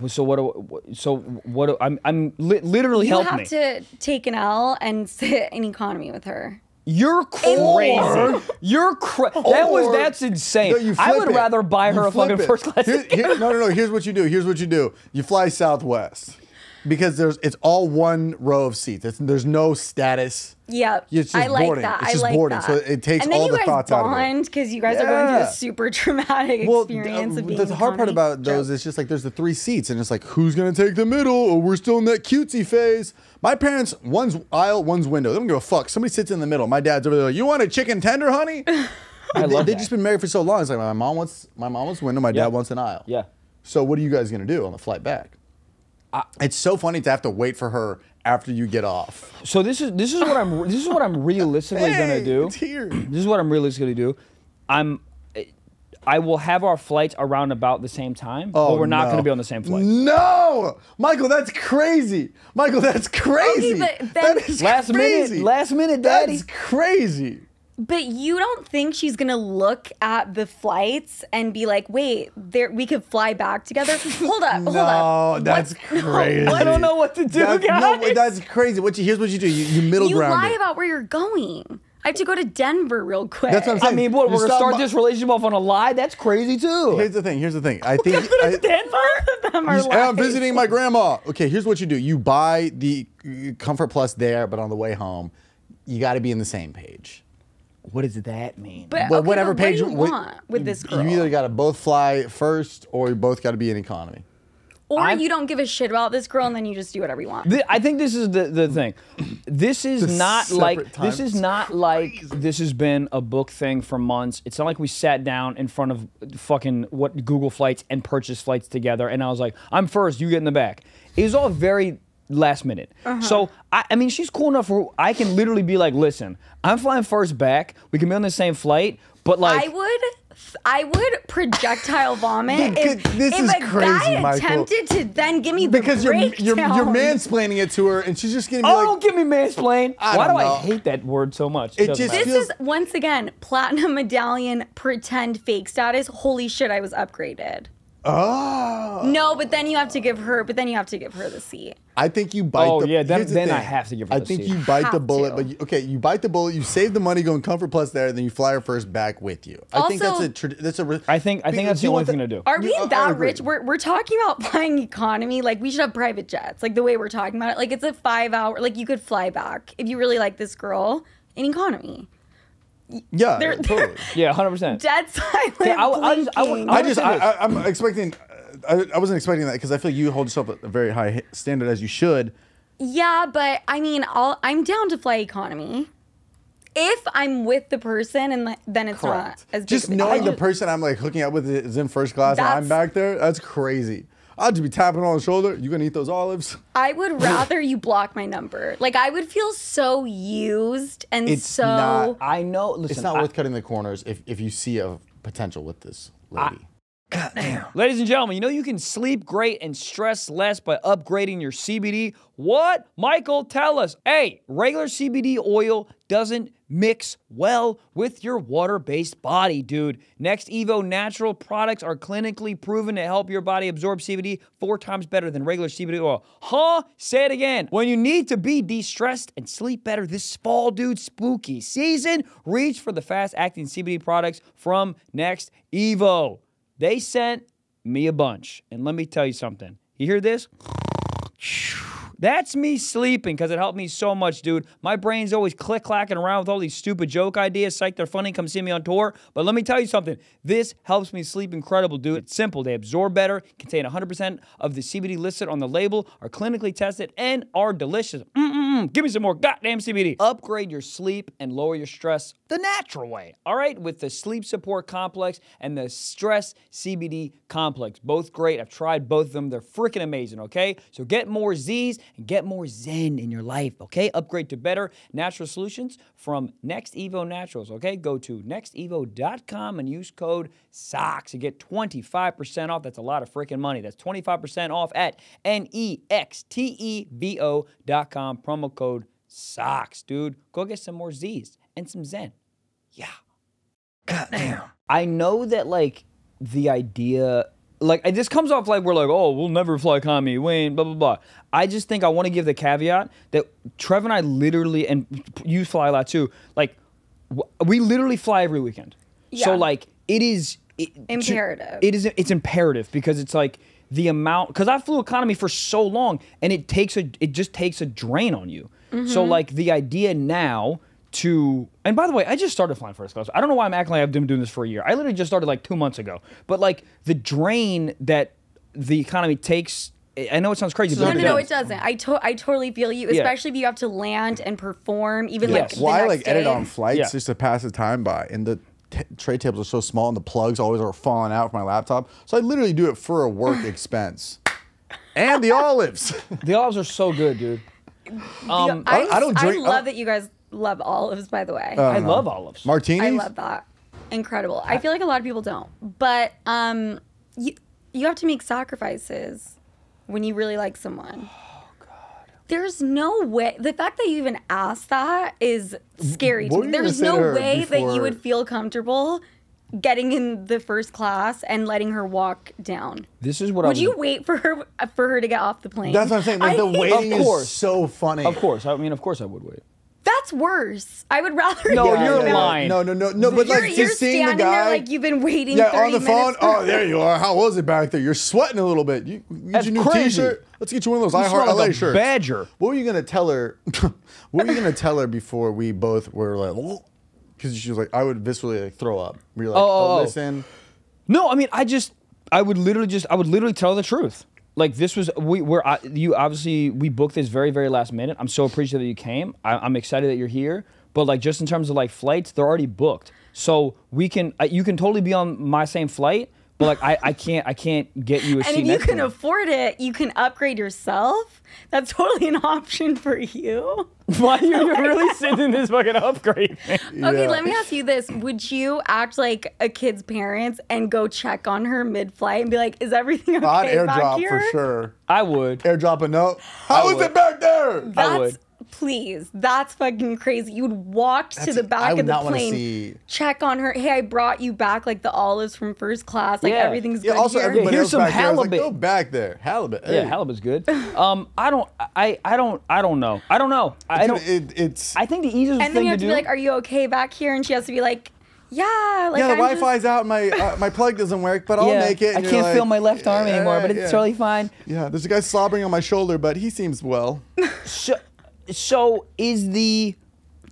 Speaker 3: literally help me.
Speaker 2: You have to take an L and sit in economy with her.
Speaker 3: You're crazy. That's insane.
Speaker 1: No,
Speaker 3: I would rather buy her a fucking first class ticket.
Speaker 1: No. Here's what you do. You fly Southwest because it's all one row of seats. There's no status.
Speaker 2: Yeah,
Speaker 1: it's just
Speaker 2: I like
Speaker 1: boarding.
Speaker 2: that.
Speaker 1: It's just boarding. So it takes all the thoughts out of it.
Speaker 2: And then you guys bond because you guys are going through a super traumatic experience of being
Speaker 1: the hard part about those is just like there's the 3 seats and it's like who's gonna take the middle? Or we're still in that cutesy phase. My parents, one's aisle, one's window. They don't give a fuck. Somebody sits in the middle. My dad's over there like, you want a chicken tender, honey? They've just been married for so long. It's like my mom wants window, my dad wants an aisle.
Speaker 3: Yeah.
Speaker 1: So what are you guys gonna do on the flight back? It's so funny to have to wait for her after you get off.
Speaker 3: So this is what I'm realistically gonna do.
Speaker 1: It's here.
Speaker 3: This is what I'm realistically gonna do. I will have our flights around about the same time, but we're not going to be on the same flight.
Speaker 1: No, Michael, that's crazy.
Speaker 2: Okay, but
Speaker 1: that is crazy.
Speaker 3: Last minute, daddy.
Speaker 1: That's crazy.
Speaker 2: But you don't think she's gonna look at the flights and be like, "Wait, we could fly back together"? Hold up.
Speaker 1: No, that's crazy.
Speaker 3: No, I don't know what to do, guys.
Speaker 1: No, that's crazy. Here's what you do. You middle ground.
Speaker 2: You lie about where you're going. I have to go to Denver real quick.
Speaker 1: That's what I'm saying.
Speaker 3: I mean, we're going to start this relationship off on a lie? That's crazy, too.
Speaker 1: Here's the thing. I think...
Speaker 2: Denver?
Speaker 1: I'm visiting my grandma. Okay, here's what you do. You buy the Comfort Plus there, but on the way home, you got to be in the same page.
Speaker 3: What does that mean?
Speaker 2: But whatever page you want with this girl.
Speaker 1: You either got to both fly first, or you both got to be in economy.
Speaker 2: Or you don't give a shit about this girl and then you just do whatever you want.
Speaker 3: I think this is the thing. This is not like this has been a book thing for months. It's not like we sat down in front of fucking Google Flights and purchased flights together and I was like, I'm first, you get in the back. It was all very last minute. So I mean she's cool enough where I can literally be like, listen, I'm flying first back. We can be on the same flight, but like
Speaker 2: I would projectile vomit if a guy attempted to then give me the
Speaker 1: because you're mansplaining it to her and she's just gonna be
Speaker 3: don't give me mansplain. Why do I hate that word so much?
Speaker 1: This
Speaker 2: is once again platinum medallion pretend fake status. Holy shit, I was upgraded.
Speaker 1: Oh,
Speaker 2: No, but then you have to give her. But then you have to give her the seat.
Speaker 1: I think you bite.
Speaker 3: Oh
Speaker 1: the,
Speaker 3: yeah, then I have to give her.
Speaker 1: I
Speaker 3: the
Speaker 1: think
Speaker 3: seat.
Speaker 1: you bite the
Speaker 2: Have
Speaker 1: bullet,
Speaker 2: to.
Speaker 1: but you bite the bullet. You save the money going Comfort Plus there, then you fly her first back with you. I think
Speaker 2: Also-
Speaker 1: that's a.
Speaker 3: I think that's the only thing to do.
Speaker 2: Are we
Speaker 1: I
Speaker 2: that
Speaker 1: agree.
Speaker 2: rich? We're talking about flying economy. Like we should have private jets. Like the way we're talking about it. Like it's a 5-hour. Like you could fly back if you really like this girl in economy.
Speaker 1: Yeah,
Speaker 2: They're-
Speaker 1: totally.
Speaker 3: Yeah, 100%.
Speaker 2: Dead silent.
Speaker 1: I'm expecting. I wasn't expecting that because I feel like you hold yourself at a very high standard as you should.
Speaker 2: Yeah, but I mean, I'm down to fly economy. If I'm with the person, and then it's not as big
Speaker 1: Just
Speaker 2: of a
Speaker 1: knowing
Speaker 2: deal.
Speaker 1: the person I'm like hooking up with is in first class and I'm back there, that's crazy. I'll just be tapping on the shoulder. You gonna eat those olives?
Speaker 2: I would rather you block my number. Like I would feel so used and
Speaker 1: It's not-
Speaker 3: I know. Listen,
Speaker 1: It's not worth cutting the corners if you see a potential with this lady.
Speaker 3: Ladies and gentlemen, you know you can sleep great and stress less by upgrading your CBD? What? Michael, tell us. Hey, regular CBD oil doesn't mix well with your water-based body, dude. Next Evo natural products are clinically proven to help your body absorb CBD 4 times better than regular CBD oil. Huh? Say it again. When you need to be de-stressed and sleep better this fall, dude, spooky season, reach for the fast-acting CBD products from Next Evo. They sent me a bunch. And let me tell you something. You hear this? That's me sleeping because it helped me so much, dude. My brain's always click-clacking around with all these stupid joke ideas. Psych, they're funny. Come see me on tour. But let me tell you something. This helps me sleep incredible, dude. It's simple. They absorb better, contain 100% of the CBD listed on the label, are clinically tested, and are delicious. Give me some more goddamn CBD. Upgrade your sleep and lower your stress the natural way, all right? With the Sleep Support Complex and the Stress CBD Complex. Both great. I've tried both of them. They're freaking amazing, okay? So get more Z's and get more Zen in your life, okay? Upgrade to better natural solutions from Next Evo Naturals, okay? Go to nextevo.com and use code SOCKS to get 25% off. That's a lot of freaking money. That's 25% off at nextevo.com. Promo code SOCKS, dude. Go get some more Z's and some Zen. Yeah. Goddamn. I know that, like, the idea... Like, this comes off like we're like, oh, we'll never fly economy, Wayne, blah, blah, blah. I just think I want to give the caveat that Trev and I literally, and you fly a lot too, like, we literally fly every weekend.
Speaker 2: Yeah.
Speaker 3: So, like, it is...
Speaker 2: Imperative.
Speaker 3: It's imperative because it's like the amount... Because I flew economy for so long, and it just takes a drain on you. So, like, the idea now... And by the way, I just started flying first class. I don't know why I'm acting like I've been doing this for a year. I literally just started like 2 months ago. But like the drain that the economy takes, I know it sounds crazy.
Speaker 2: No,
Speaker 3: but
Speaker 2: no, it doesn't. I totally feel you, especially if you have to land and perform, even like the
Speaker 1: Well, I
Speaker 2: next
Speaker 1: like edit
Speaker 2: day.
Speaker 1: on flights just to pass the time by, and the tray tables are so small, and the plugs always are falling out for my laptop. So I literally do it for a work expense. And the olives.
Speaker 3: The olives are so good, dude.
Speaker 1: I don't drink.
Speaker 2: I love that you guys love olives, by the way.
Speaker 3: I love olives.
Speaker 1: Martinis?
Speaker 2: I love that. Incredible. I feel like a lot of people don't. But you have to make sacrifices when you really like someone. Oh, God. There's no way. The fact that you even asked that is scary to me. There's no way that you would feel comfortable getting in the first class and letting her walk down.
Speaker 3: This is what
Speaker 2: would you wait for her to get off the plane?
Speaker 1: That's what I'm saying. Like, the waiting
Speaker 3: Of course.
Speaker 1: is so funny.
Speaker 3: Of course. I mean, of course I would wait.
Speaker 2: That's worse. I would rather.
Speaker 3: No,
Speaker 2: you
Speaker 3: you're
Speaker 2: know,
Speaker 3: lying.
Speaker 1: No. But like
Speaker 2: you're
Speaker 1: just seeing the
Speaker 2: standing
Speaker 1: guy,
Speaker 2: there like you've been waiting.
Speaker 1: yeah,
Speaker 2: 30
Speaker 1: on the phone.
Speaker 2: minutes for
Speaker 1: Oh, there you are. How was it back there? You're sweating a little bit. You get your new
Speaker 3: crazy.
Speaker 1: T-shirt. Let's get you one of those I
Speaker 3: You
Speaker 1: Heart
Speaker 3: smell
Speaker 1: LA
Speaker 3: like a
Speaker 1: shirts.
Speaker 3: badger.
Speaker 1: What were you gonna tell her? What were you gonna tell her before we both were like? Because she was like, I would viscerally like throw up. We were like, listen.
Speaker 3: No, I mean, I would literally tell the truth. Like this was, we booked this very, very last minute. I'm so appreciative that you came. I'm excited that you're here. But like just in terms of like flights, they're already booked. So you can totally be on my same flight. But like I can't get you a seat.
Speaker 2: And if you can afford it, you can upgrade yourself. That's totally an option for you.
Speaker 3: Why you're really sending this fucking upgrade?
Speaker 2: Okay, let me ask you this: would you act like a kid's parents and go check on her mid-flight and be like, "Is everything okay
Speaker 1: I'd
Speaker 2: back
Speaker 1: airdrop
Speaker 2: here?"
Speaker 1: for sure.
Speaker 3: I would
Speaker 1: Airdrop a note. How is it back there?
Speaker 3: I would.
Speaker 2: Please, that's fucking crazy. You would walk to the
Speaker 1: I
Speaker 2: back
Speaker 1: would
Speaker 2: of the
Speaker 1: not wanna
Speaker 2: plane,
Speaker 1: see-
Speaker 2: check on her. Hey, I brought you back like the olives from first class. Like
Speaker 3: Yeah.
Speaker 2: everything's
Speaker 1: Yeah,
Speaker 2: good
Speaker 1: also
Speaker 2: here.
Speaker 1: everybody
Speaker 3: here's
Speaker 1: else
Speaker 3: some
Speaker 1: back there is like,
Speaker 3: halibut.
Speaker 1: go back there. Halibut.
Speaker 3: Yeah,
Speaker 1: Hey.
Speaker 3: halibut's good. I don't know.
Speaker 1: It's
Speaker 3: I think the easiest
Speaker 2: And then
Speaker 3: thing
Speaker 2: you
Speaker 3: to
Speaker 2: have to
Speaker 3: do.
Speaker 2: be like, "Are you okay back here?" And she has to be like, "Yeah." Like
Speaker 1: yeah, the
Speaker 2: I'm
Speaker 1: Wi-Fi's
Speaker 2: just-
Speaker 1: out. My plug doesn't work, but I'll make it.
Speaker 3: I
Speaker 1: And you're
Speaker 3: can't
Speaker 1: like,
Speaker 3: feel my left arm anymore, but it's
Speaker 1: yeah.
Speaker 3: totally fine.
Speaker 1: Yeah, there's a guy slobbering on my shoulder, but he seems well.
Speaker 3: So is the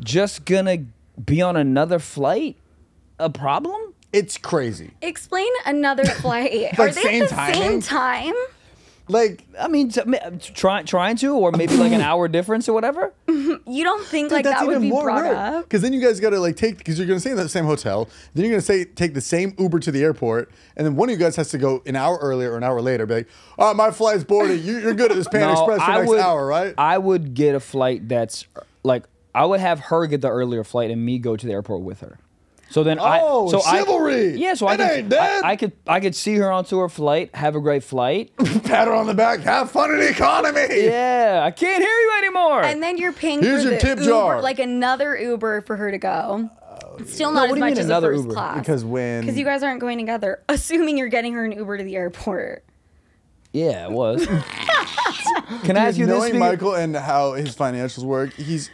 Speaker 3: just gonna be on another flight a problem?
Speaker 1: It's crazy.
Speaker 2: Explain another flight.
Speaker 1: Like
Speaker 2: Are they
Speaker 1: same
Speaker 2: at the
Speaker 1: timing?
Speaker 2: same time?
Speaker 1: Like,
Speaker 3: I mean, trying to, or maybe like an hour difference or whatever.
Speaker 2: You don't think
Speaker 1: dude,
Speaker 2: like
Speaker 1: that's
Speaker 2: that would
Speaker 1: even
Speaker 2: be
Speaker 1: more
Speaker 2: brought
Speaker 1: weird.
Speaker 2: up?
Speaker 1: Because then you guys gotta like because you're gonna stay in the same hotel. Then you're gonna take the same Uber to the airport, and then one of you guys has to go an hour earlier or an hour later. Be like, oh, my flight's boarded. You're good at this Pan Express for the next hour, right?
Speaker 3: I would get a flight that's like I would have her get the earlier flight and me go to the airport with her. So then
Speaker 1: chivalry.
Speaker 3: Yeah, so
Speaker 1: It ain't dead.
Speaker 3: I could see her onto her flight, have a great flight.
Speaker 1: Pat her on the back. Have fun in the economy.
Speaker 3: Yeah, I can't hear you anymore.
Speaker 2: And then you're paying
Speaker 1: Here's
Speaker 2: for
Speaker 1: your
Speaker 2: the
Speaker 1: tip
Speaker 2: Uber,
Speaker 1: jar.
Speaker 2: like another Uber for her to go. Still
Speaker 3: No,
Speaker 2: not
Speaker 3: what
Speaker 2: as
Speaker 3: do you
Speaker 2: much
Speaker 3: mean
Speaker 2: as
Speaker 3: another
Speaker 2: a first
Speaker 3: Uber?
Speaker 2: class.
Speaker 1: Because when
Speaker 2: you guys aren't going together, assuming you're getting her an Uber to the airport.
Speaker 3: Yeah, it was. Can I ask you this?
Speaker 1: knowing
Speaker 3: Speaking-
Speaker 1: Michael and how his financials work, he's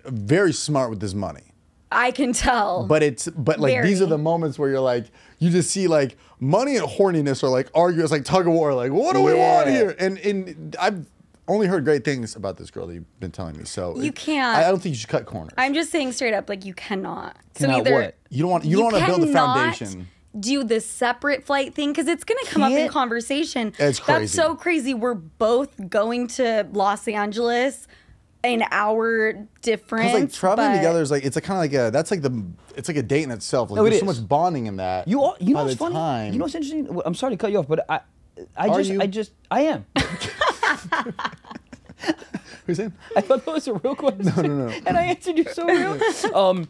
Speaker 1: very smart with his money.
Speaker 2: I can tell.
Speaker 1: But like these are
Speaker 2: Very.
Speaker 1: the moments where you're like, you just see like money and horniness are like arguing. It's like tug of war. Like, what do we want
Speaker 3: Yeah.
Speaker 1: here? And I've only heard great things about this girl that you've been telling me. So
Speaker 2: You can't.
Speaker 1: I don't think you should cut corners.
Speaker 2: I'm just saying straight up, like you cannot.
Speaker 3: Cannot
Speaker 2: either
Speaker 3: what?
Speaker 1: you don't want to build a
Speaker 2: cannot
Speaker 1: foundation.
Speaker 2: Do the separate flight thing because it's going to come up in
Speaker 3: Can't-
Speaker 2: conversation.
Speaker 1: It's
Speaker 2: That's
Speaker 1: crazy.
Speaker 2: so crazy. We're both going to Los Angeles, an hour difference.
Speaker 1: Because like traveling
Speaker 2: but
Speaker 1: together is like it's like kind of like it's like a date in itself. Like
Speaker 3: No, it
Speaker 1: there's so
Speaker 3: is.
Speaker 1: much bonding in that.
Speaker 3: You know
Speaker 1: by
Speaker 3: what's
Speaker 1: the
Speaker 3: funny?
Speaker 1: time.
Speaker 3: You know what's interesting? Well, I'm sorry to cut you off, but I
Speaker 1: you?
Speaker 3: am.
Speaker 1: Who's in?
Speaker 3: I thought that was a real question.
Speaker 1: No.
Speaker 3: And I answered you so real.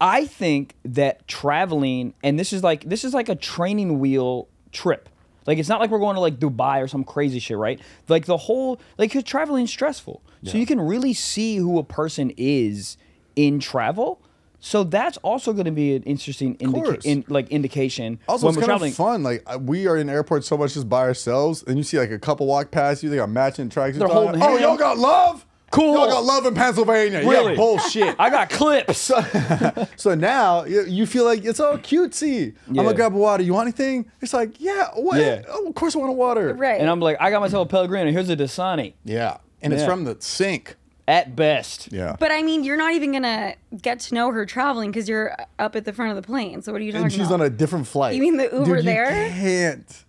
Speaker 3: I think that traveling, and this is like a training wheel trip. Like it's not like we're going to like Dubai or some crazy shit, right? Like the whole like 'cause traveling's stressful, so you can really see who a person is in travel. So that's also going to be an interesting
Speaker 1: course.
Speaker 3: indication
Speaker 1: Also,
Speaker 3: when
Speaker 1: it's
Speaker 3: we're
Speaker 1: kind
Speaker 3: traveling.
Speaker 1: of fun. Like we are in airports so much just by ourselves, and you see like a couple walk past you. They got matching tracksuits.
Speaker 3: They're
Speaker 1: on.
Speaker 3: holding
Speaker 1: Oh,
Speaker 3: hands.
Speaker 1: y'all got love.
Speaker 3: Cool.
Speaker 1: Y'all got love in Pennsylvania.
Speaker 3: Really?
Speaker 1: Yeah, bullshit.
Speaker 3: I got clips.
Speaker 1: So now you feel like it's all cutesy. I'm
Speaker 3: Yeah.
Speaker 1: gonna grab a water. You want anything? It's like, yeah, what?
Speaker 3: Yeah.
Speaker 1: Oh, of course I want a water.
Speaker 2: right.
Speaker 3: And I'm like, I got myself a Pellegrino. Here's a Dasani.
Speaker 1: Yeah, and it's
Speaker 3: Yeah.
Speaker 1: from the sink.
Speaker 3: At best.
Speaker 1: Yeah.
Speaker 2: But I mean, you're not even gonna get to know her traveling because you're up at the front of the plane. So what are you talking
Speaker 1: And she's
Speaker 2: about?
Speaker 1: on a different flight.
Speaker 2: You mean the Uber
Speaker 1: Dude,
Speaker 2: there?
Speaker 1: You can't.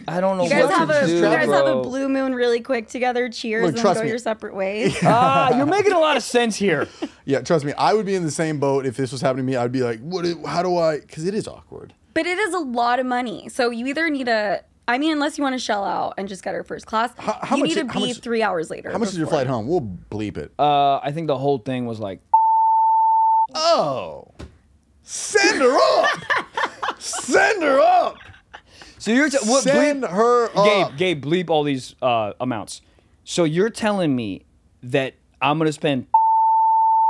Speaker 3: I don't know
Speaker 2: You guys
Speaker 3: what
Speaker 2: have
Speaker 3: to
Speaker 2: a
Speaker 3: do,
Speaker 2: you guys have a
Speaker 3: bro.
Speaker 2: blue moon really quick together. Cheers,
Speaker 1: Look,
Speaker 2: and then
Speaker 1: trust
Speaker 2: go
Speaker 1: me.
Speaker 2: your separate ways.
Speaker 3: You're making a lot of sense here.
Speaker 1: Yeah, trust me. I would be in the same boat if this was happening to me. I'd be like, how do I? Because it is awkward.
Speaker 2: But it is a lot of money. So you either need to. I mean, unless you want to shell out and just get her first class,
Speaker 1: How
Speaker 2: you
Speaker 1: much-
Speaker 2: need to
Speaker 1: how
Speaker 2: be
Speaker 1: much-
Speaker 2: 3 hours later.
Speaker 1: How much is your
Speaker 2: before.
Speaker 1: flight home? We'll bleep it.
Speaker 3: I think the whole thing was like,
Speaker 1: Oh, send her up. Send her up.
Speaker 3: so you're
Speaker 1: Send her up.
Speaker 3: Gabe, bleep all these amounts. So you're telling me that I'm gonna spend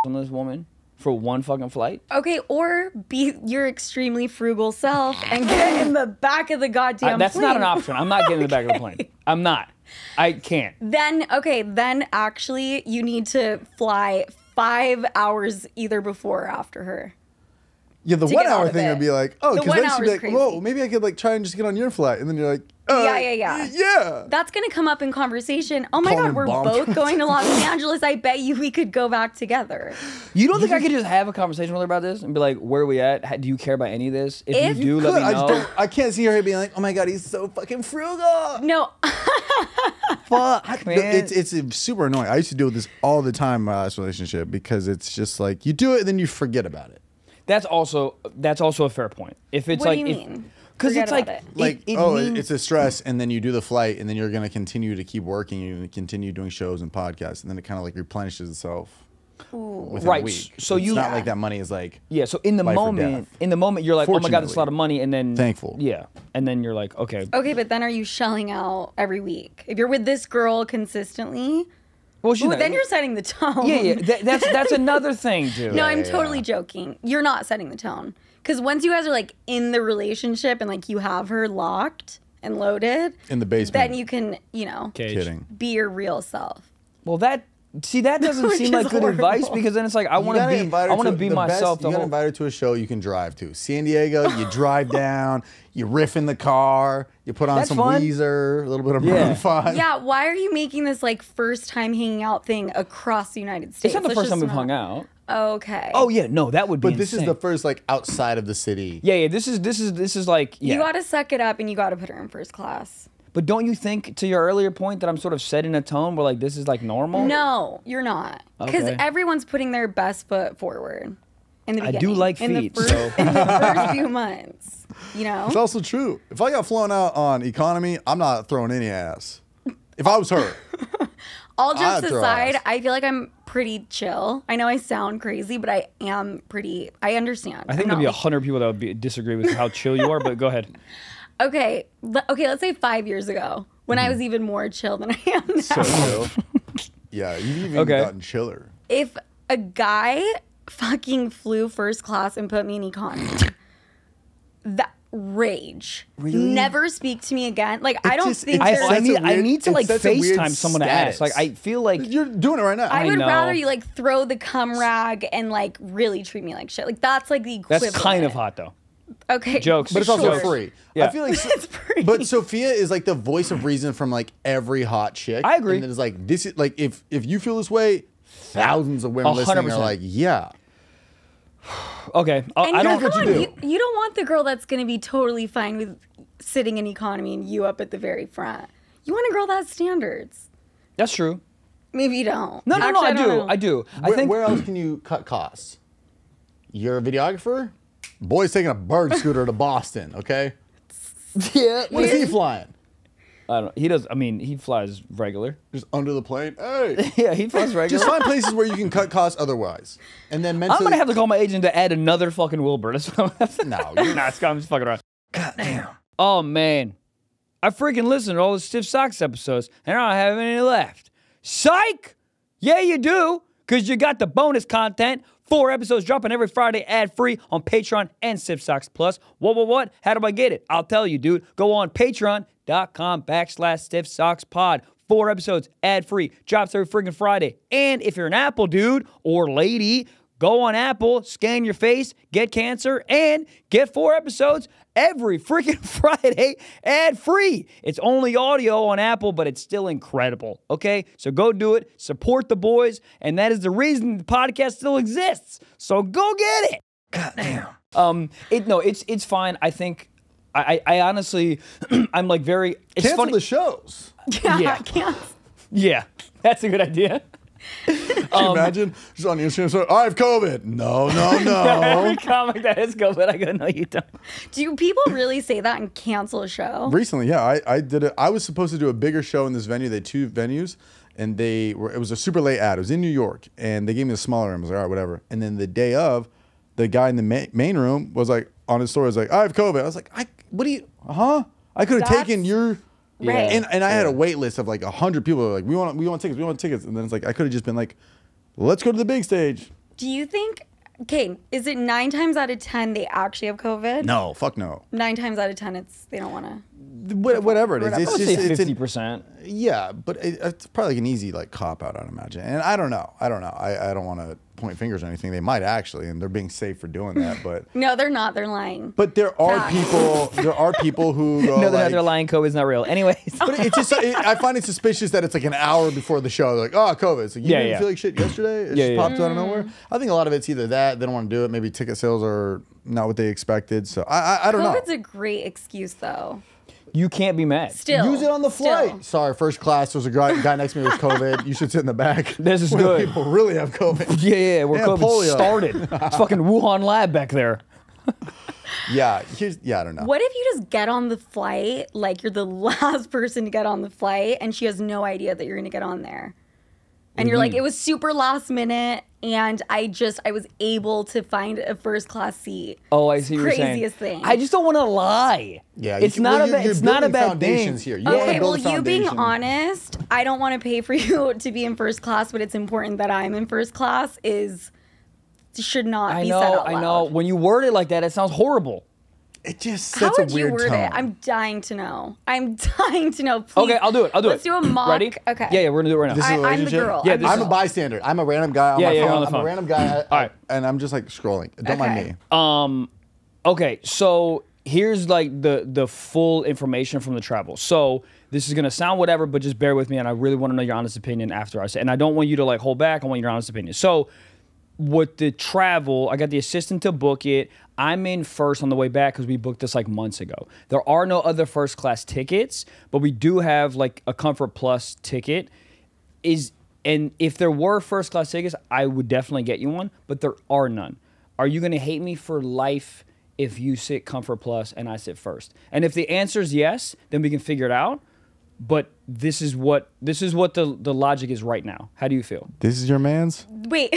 Speaker 3: on this woman for one fucking flight?
Speaker 2: Okay, or be your extremely frugal self and get in the back of the goddamn
Speaker 3: That's
Speaker 2: plane.
Speaker 3: not an option. I'm not getting in the back of the plane. I'm not. I can't.
Speaker 2: Then actually you need to fly 5 hours either before or after her.
Speaker 1: Yeah, the
Speaker 2: to
Speaker 1: 1
Speaker 2: get out
Speaker 1: hour
Speaker 2: of
Speaker 1: thing
Speaker 2: it.
Speaker 1: would be like, oh,
Speaker 2: The
Speaker 1: because
Speaker 2: 1
Speaker 1: then she'd
Speaker 2: hour
Speaker 1: be
Speaker 2: is
Speaker 1: like,
Speaker 2: crazy.
Speaker 1: whoa, maybe I could like try and just get on your flight, and then you're like,
Speaker 2: Yeah. That's gonna come up in conversation. Oh my
Speaker 1: Calling
Speaker 2: god, we're
Speaker 1: bomb
Speaker 2: both
Speaker 1: threats.
Speaker 2: going to Los Angeles. I bet you we could go back together.
Speaker 3: You don't think I could just have a conversation with her about this and be like, where are we at? Do you care about any of this? If
Speaker 2: If-
Speaker 3: you do,
Speaker 1: You
Speaker 3: let
Speaker 1: could.
Speaker 3: me
Speaker 1: I just
Speaker 3: know.
Speaker 1: don't. I can't see her being like, oh my god, he's so fucking frugal.
Speaker 2: No,
Speaker 3: Fuck, man.
Speaker 1: It's super annoying. I used to deal with this all the time in my last relationship because it's just like you do it and then you forget about it.
Speaker 3: That's also a fair point. If it's
Speaker 2: What do
Speaker 3: like,
Speaker 2: you mean?
Speaker 3: Because
Speaker 2: Forget
Speaker 3: it's like,
Speaker 2: about it.
Speaker 1: Like,
Speaker 3: it
Speaker 1: oh,
Speaker 3: means-
Speaker 1: it's a stress, and then you do the flight, and then you're gonna continue to keep working, you're gonna continue doing shows and podcasts, and then it kind of like replenishes itself within
Speaker 3: Right,
Speaker 1: a week.
Speaker 3: so
Speaker 1: it's
Speaker 3: you-
Speaker 1: not like that money is like
Speaker 3: yeah. So in the
Speaker 1: life or
Speaker 3: moment,
Speaker 1: death.
Speaker 3: you're like, oh my god, that's a
Speaker 1: Fortunately.
Speaker 3: lot of money, and then
Speaker 1: Thankful.
Speaker 3: Yeah, and then you're like, okay,
Speaker 2: okay, but then are you shelling out every week? If you're with this girl consistently,
Speaker 3: Well, she's
Speaker 2: Ooh,
Speaker 3: not.
Speaker 2: then you're setting the tone.
Speaker 3: Yeah, that's another thing, dude.
Speaker 2: No, I'm totally joking. You're not setting the tone. Because once you guys are like in the relationship and like you have her locked and loaded
Speaker 1: In the basement.
Speaker 2: then you can, you know,
Speaker 1: Kidding.
Speaker 2: be your real self.
Speaker 3: Well, that doesn't
Speaker 2: Which
Speaker 3: seem like
Speaker 2: is
Speaker 3: good
Speaker 2: horrible.
Speaker 3: advice because then it's like I want to be myself.
Speaker 1: You gotta invite her to a show you can drive to. San Diego, you drive down, you riff in the car, you put on
Speaker 3: That's
Speaker 1: some
Speaker 3: fun.
Speaker 1: Weezer, a little bit of
Speaker 3: Yeah.
Speaker 1: Maroon 5.
Speaker 2: Yeah, why are you making this like first time hanging out thing across the United States?
Speaker 3: It's not the
Speaker 2: Let's
Speaker 3: first time
Speaker 2: just
Speaker 3: we've hung out.
Speaker 2: Okay.
Speaker 3: Oh yeah, no, that would be.
Speaker 1: But this is
Speaker 3: insane.
Speaker 1: the first like outside of the city.
Speaker 3: Yeah. This is like yeah.
Speaker 2: You gotta suck it up and you gotta put her in first class.
Speaker 3: But don't you think, to your earlier point, that I'm sort of setting a tone where like this is like normal?
Speaker 2: No, you're not. Because
Speaker 3: Okay.
Speaker 2: everyone's putting their best foot forward in the
Speaker 3: I
Speaker 2: beginning.
Speaker 3: do like
Speaker 2: in
Speaker 3: feet,
Speaker 2: the first,
Speaker 3: so-
Speaker 2: in the first few months. You know?
Speaker 1: It's also true. If I got flown out on economy, I'm not throwing any ass. If I was her.
Speaker 2: All jokes
Speaker 1: I'd throw
Speaker 2: aside,
Speaker 1: ass.
Speaker 2: I feel like I'm pretty chill. I know I sound crazy, but I am pretty. I understand.
Speaker 3: I think there'd be 100 people that would disagree with how chill you are. But go ahead.
Speaker 2: Okay, let's say 5 years ago when I was even more chill than I am now.
Speaker 1: So chill. Yeah, you've even
Speaker 3: Okay.
Speaker 1: gotten chiller.
Speaker 2: If a guy fucking flew first class and put me in economy, that rage.
Speaker 3: Really?
Speaker 2: Never speak to me again. Like I don't
Speaker 1: just-
Speaker 2: think
Speaker 1: it's
Speaker 2: there's.
Speaker 1: such a
Speaker 3: I
Speaker 1: weird-
Speaker 3: need to
Speaker 1: it's
Speaker 3: like
Speaker 1: such a weird
Speaker 3: FaceTime someone to ask. Like
Speaker 1: status.
Speaker 3: I feel like
Speaker 1: You're doing it right now.
Speaker 2: I would
Speaker 3: know.
Speaker 2: rather you like throw the cum rag and like really treat me like shit. Like that's like the equivalent.
Speaker 3: that's kind of hot though.
Speaker 2: Okay.
Speaker 3: Jokes.
Speaker 1: But it's also
Speaker 3: Jokes.
Speaker 1: free.
Speaker 3: Yeah.
Speaker 1: I feel like
Speaker 2: It's free.
Speaker 1: But Sophia is like the voice of reason from like every hot chick.
Speaker 3: I agree.
Speaker 1: And it's like this is like if you feel this way, thousands of women listening
Speaker 3: 100%.
Speaker 1: are like, yeah.
Speaker 3: Okay.
Speaker 2: And
Speaker 3: I don't.
Speaker 2: come on,
Speaker 1: do.
Speaker 2: you don't want the girl that's going to be totally fine with sitting in economy and you up at the very front. You want a girl that has standards.
Speaker 3: That's true.
Speaker 2: Maybe you don't.
Speaker 3: No,
Speaker 2: Actually,
Speaker 3: I
Speaker 2: don't know.
Speaker 3: do. I
Speaker 1: Where,
Speaker 3: think
Speaker 1: where else can you cut costs? You're a videographer? Boy's taking a bird scooter to Boston, okay?
Speaker 3: yeah.
Speaker 1: What is he flying?
Speaker 3: I don't. He does. I mean, he flies regular.
Speaker 1: Just under the plane? Hey.
Speaker 3: Yeah, he flies regular.
Speaker 1: Just find places where you can cut costs otherwise. And then
Speaker 3: I'm
Speaker 1: mentally.
Speaker 3: gonna have to call my agent to add another fucking Wilbur. That's what I'm gonna have to.
Speaker 1: No,
Speaker 3: Nah,
Speaker 1: you're
Speaker 3: I'm just fucking around. God damn. Oh man, I freaking listened to all the Stiff Socks episodes, and I don't have any left. Psych! Yeah, you do, because you got the bonus content. 4 episodes dropping every Friday ad-free on Patreon and Stiff Socks Plus. What? How do I get it? I'll tell you, dude. Go on patreon.com/Stiff Socks Pod. 4 episodes ad-free. Drops every freaking Friday. And if you're an Apple dude or lady, go on Apple, scan your face, get cancer, and get 4 episodes every freaking Friday ad-free. It's only audio on Apple, but it's still incredible, okay? So go do it, support the boys, and that is the reason the podcast still exists. So go get it. God damn. It's fine. I think I honestly I'm like very it's
Speaker 1: cancel
Speaker 3: funny.
Speaker 1: the shows.
Speaker 2: Yeah,
Speaker 3: Yeah.
Speaker 2: I can't.
Speaker 3: Yeah. That's a good idea.
Speaker 1: Can you imagine? Just on Instagram, so I have COVID. No.
Speaker 3: Every comic that has COVID, I go, no, you don't.
Speaker 2: Do people really say that and cancel a show?
Speaker 1: Recently, yeah, I did it. I was supposed to do a bigger show in this venue. They had 2 venues, and it was a super late ad. It was in New York, and they gave me a smaller room. I was like, all right, whatever. And then the day of, the guy in the main room was like, on his story, was like, I have COVID. I was like, what do you, huh? I could have
Speaker 2: That's-
Speaker 1: taken your,
Speaker 2: Right.
Speaker 1: and I had a wait list of like 100 people. That were like, we want tickets. And then it's like, I could have just been like, let's go to the big stage.
Speaker 2: Do you think, okay, is it 9 times out of 10 they actually have COVID?
Speaker 1: No, fuck no.
Speaker 2: 9 times out of 10 they don't want to.
Speaker 1: Whatever it is,
Speaker 2: I
Speaker 1: it's
Speaker 3: I would
Speaker 1: just
Speaker 3: say
Speaker 1: it's an-
Speaker 3: 50%.
Speaker 1: Yeah, but it's probably like an easy like cop out, I'd imagine. And I don't know. I don't want to point fingers or anything. They might actually, and they're being safe for doing that. But
Speaker 2: No, they're not. They're lying.
Speaker 1: but there are
Speaker 2: Facts.
Speaker 1: people who go
Speaker 3: No, they're
Speaker 1: like,
Speaker 3: not lying. COVID's not real. Anyways.
Speaker 1: but it's just I find it suspicious that it's like an hour before the show. They're like, oh, COVID. So you
Speaker 3: Yeah,
Speaker 1: didn't
Speaker 3: yeah.
Speaker 1: feel like shit yesterday? It
Speaker 3: Yeah,
Speaker 1: just
Speaker 3: yeah.
Speaker 1: popped out of nowhere. I think a lot of it's either that they don't want to do it. Maybe ticket sales are not what they expected. So I don't know.
Speaker 2: COVID's a great excuse, though.
Speaker 3: You can't be mad.
Speaker 2: Still.
Speaker 1: Use it on the flight.
Speaker 2: Still.
Speaker 1: Sorry, first class. There's a guy next to me with COVID. You should sit in the back.
Speaker 3: This is
Speaker 1: Where the
Speaker 3: good.
Speaker 1: People really have COVID.
Speaker 3: Yeah, where
Speaker 1: Yeah,
Speaker 3: COVID
Speaker 1: polio.
Speaker 3: started. It's fucking Wuhan lab back there.
Speaker 1: Yeah, I don't know.
Speaker 2: What if you just get on the flight, like you're the last person to get on the flight, and she has no idea that you're going to get on there? And you're like, it was super last minute, and I was able to find a first class seat.
Speaker 3: Oh, I see what you're saying.
Speaker 2: Craziest thing.
Speaker 3: I just don't want to lie.
Speaker 1: Yeah,
Speaker 3: it's not a bad.
Speaker 1: you're
Speaker 3: It's not a
Speaker 1: building
Speaker 3: bad thing.
Speaker 1: foundations here. You don't wanna
Speaker 2: Okay, well,
Speaker 1: build a
Speaker 2: you being
Speaker 1: foundation.
Speaker 2: honest, I don't want to pay for you to be in first class, but it's important that I'm in first class should not be said out loud.
Speaker 3: I know. When you word it like that, it sounds horrible.
Speaker 1: It just
Speaker 2: How
Speaker 1: sets a
Speaker 2: would you
Speaker 1: weird
Speaker 2: word
Speaker 1: tone.
Speaker 2: it? I'm dying to know. Please.
Speaker 3: Okay, I'll do it.
Speaker 2: Let's do a mock.
Speaker 3: Ready?
Speaker 2: Okay.
Speaker 3: Yeah, we're gonna do it right now.
Speaker 1: This is a
Speaker 2: I'm the
Speaker 1: relationship?
Speaker 2: girl.
Speaker 3: Yeah,
Speaker 2: I'm the
Speaker 3: this
Speaker 1: I'm a
Speaker 2: girl.
Speaker 1: bystander. I'm a random guy on my
Speaker 3: you're
Speaker 1: phone.
Speaker 3: on the
Speaker 1: I'm
Speaker 3: phone.
Speaker 1: a random guy.
Speaker 3: All right.
Speaker 1: And I'm just like scrolling. Don't mind me.
Speaker 3: Okay, so here's like the full information from the travel. So this is gonna sound whatever, but just bear with me, and I really want to know your honest opinion after I say. And I don't want you to like hold back. I want your honest opinion. So with the travel, I got the assistant to book it. I'm in first on the way back because we booked this like months ago. There are no other first class tickets, but we do have like a Comfort Plus ticket. And if there were first class tickets, I would definitely get you one, but there are none. Are you gonna hate me for life if you sit Comfort Plus and I sit first? And if the answer is yes, then we can figure it out. But this is what the logic is right now. How do you feel?
Speaker 1: This is your man's?
Speaker 2: Wait,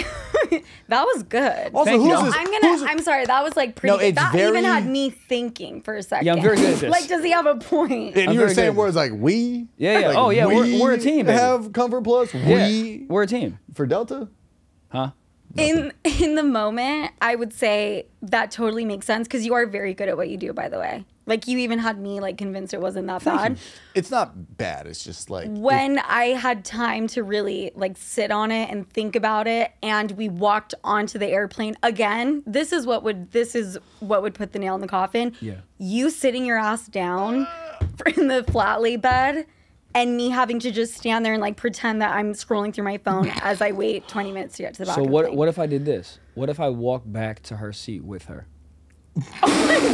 Speaker 2: that was good.
Speaker 1: Also,
Speaker 3: Thank you.
Speaker 1: who's this?
Speaker 2: I'm sorry, that was like pretty
Speaker 1: No,
Speaker 2: good.
Speaker 1: it's
Speaker 2: That
Speaker 1: very-
Speaker 2: even had me thinking for a second.
Speaker 3: Yeah, I'm very good at this.
Speaker 2: Like, does he have a point?
Speaker 1: And
Speaker 3: I'm
Speaker 1: you were
Speaker 3: very
Speaker 1: saying
Speaker 3: good.
Speaker 1: words like we?
Speaker 3: Yeah, yeah.
Speaker 1: Like,
Speaker 3: Oh, yeah, we're a team, baby.
Speaker 1: Have Comfort Plus?
Speaker 3: Yeah,
Speaker 1: We?
Speaker 3: we're a team.
Speaker 1: For Delta?
Speaker 3: Huh?
Speaker 2: In the moment, I would say that totally makes sense because you are very good at what you do, by the way. Like, you even had me like convinced it wasn't that bad.
Speaker 1: It's not bad. It's just like
Speaker 2: When I had time to really like sit on it and think about it, and we walked onto the airplane again, this is what would put the nail in the coffin.
Speaker 3: Yeah.
Speaker 2: You sitting your ass down in the flat lay bed, and me having to just stand there and like pretend that I'm scrolling through my phone as I wait 20 minutes to get to the back.
Speaker 3: So
Speaker 2: of the
Speaker 3: what
Speaker 2: plane.
Speaker 3: what if I did this? What if I walked back to her seat with her?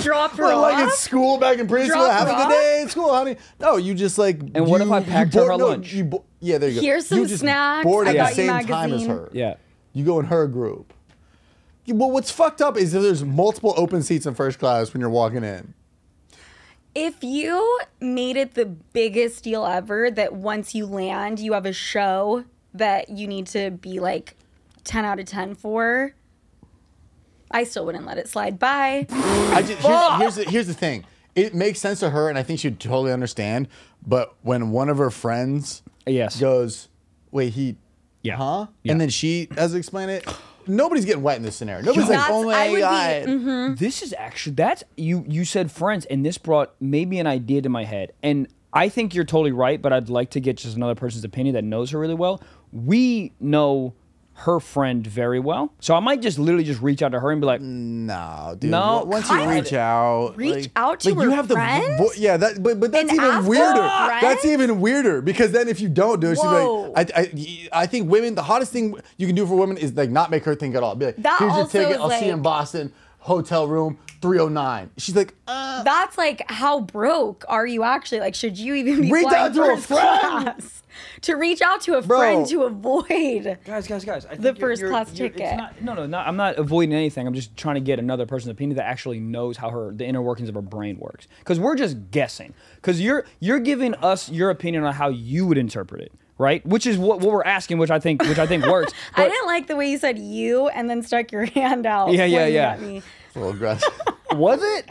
Speaker 2: Drop her
Speaker 1: Well, like
Speaker 2: off?
Speaker 1: in school, back in preschool,
Speaker 2: Drop
Speaker 1: have
Speaker 2: her
Speaker 1: a good
Speaker 2: off?
Speaker 1: day at school, honey. No, you just like.
Speaker 3: And what if I packed her lunch?
Speaker 1: Yeah, there you go.
Speaker 2: Here's some
Speaker 1: you just
Speaker 2: snacks.
Speaker 1: Board
Speaker 2: I
Speaker 1: at
Speaker 2: got
Speaker 1: the
Speaker 2: you
Speaker 1: same time as
Speaker 2: magazine.
Speaker 1: her.
Speaker 3: Yeah.
Speaker 1: You go in her group. Yeah, well, what's fucked up is that there's multiple open seats in first class when you're walking in.
Speaker 2: If you made it the biggest deal ever that once you land, you have a show that you need to be like 10 out of 10 for, I still wouldn't let it slide by.
Speaker 1: Here's the thing. It makes sense to her, and I think she'd totally understand. But when one of her friends
Speaker 3: Yes.
Speaker 1: goes, wait,
Speaker 3: Yeah.
Speaker 1: huh?
Speaker 3: Yeah.
Speaker 1: And then she has to explain it. Nobody's getting wet in this scenario. Nobody's like,
Speaker 2: That's-
Speaker 1: oh my
Speaker 2: I would be-
Speaker 1: God.
Speaker 3: This is actually you said friends, and this brought maybe an idea to my head. And I think you're totally right, but I'd like to get just another person's opinion that knows her really well. We know her friend very well, so I might just literally just reach out to her and be like,
Speaker 1: No, dude.
Speaker 3: No,
Speaker 1: Once you
Speaker 2: God.
Speaker 1: reach out,
Speaker 2: Reach out to
Speaker 1: you
Speaker 2: her
Speaker 1: have
Speaker 2: friend?
Speaker 1: Yeah, but that's
Speaker 2: And
Speaker 1: even
Speaker 2: ask
Speaker 1: weirder.
Speaker 2: her friend?
Speaker 1: That's even weirder because then if you don't do it, she'll
Speaker 2: Whoa.
Speaker 1: be like, I think women. The hottest thing you can do for women is like not make her think at all. Be like,
Speaker 2: That
Speaker 1: here's your
Speaker 2: also
Speaker 1: ticket.
Speaker 2: is
Speaker 1: I'll see you in
Speaker 2: like-
Speaker 1: Boston, hotel room 309. She's like,
Speaker 2: That's like, how broke are you actually? Like, should you even be
Speaker 1: Reach
Speaker 2: flying
Speaker 1: out to a
Speaker 2: first
Speaker 1: friend.
Speaker 2: class? To reach out to a
Speaker 1: Bro.
Speaker 2: friend to avoid.
Speaker 3: guys, I think
Speaker 2: The first class ticket.
Speaker 3: It's not, I'm not avoiding anything. I'm just trying to get another person's opinion that actually knows how the inner workings of her brain works. Because we're just guessing. Because you're giving us your opinion on how you would interpret it, right? Which is what we're asking, which I think works.
Speaker 2: I
Speaker 3: But
Speaker 2: didn't like the way you said you and then stuck your hand out.
Speaker 3: Yeah, yeah,
Speaker 2: pointing
Speaker 3: yeah.
Speaker 2: at me.
Speaker 1: a little aggressive.
Speaker 3: was it?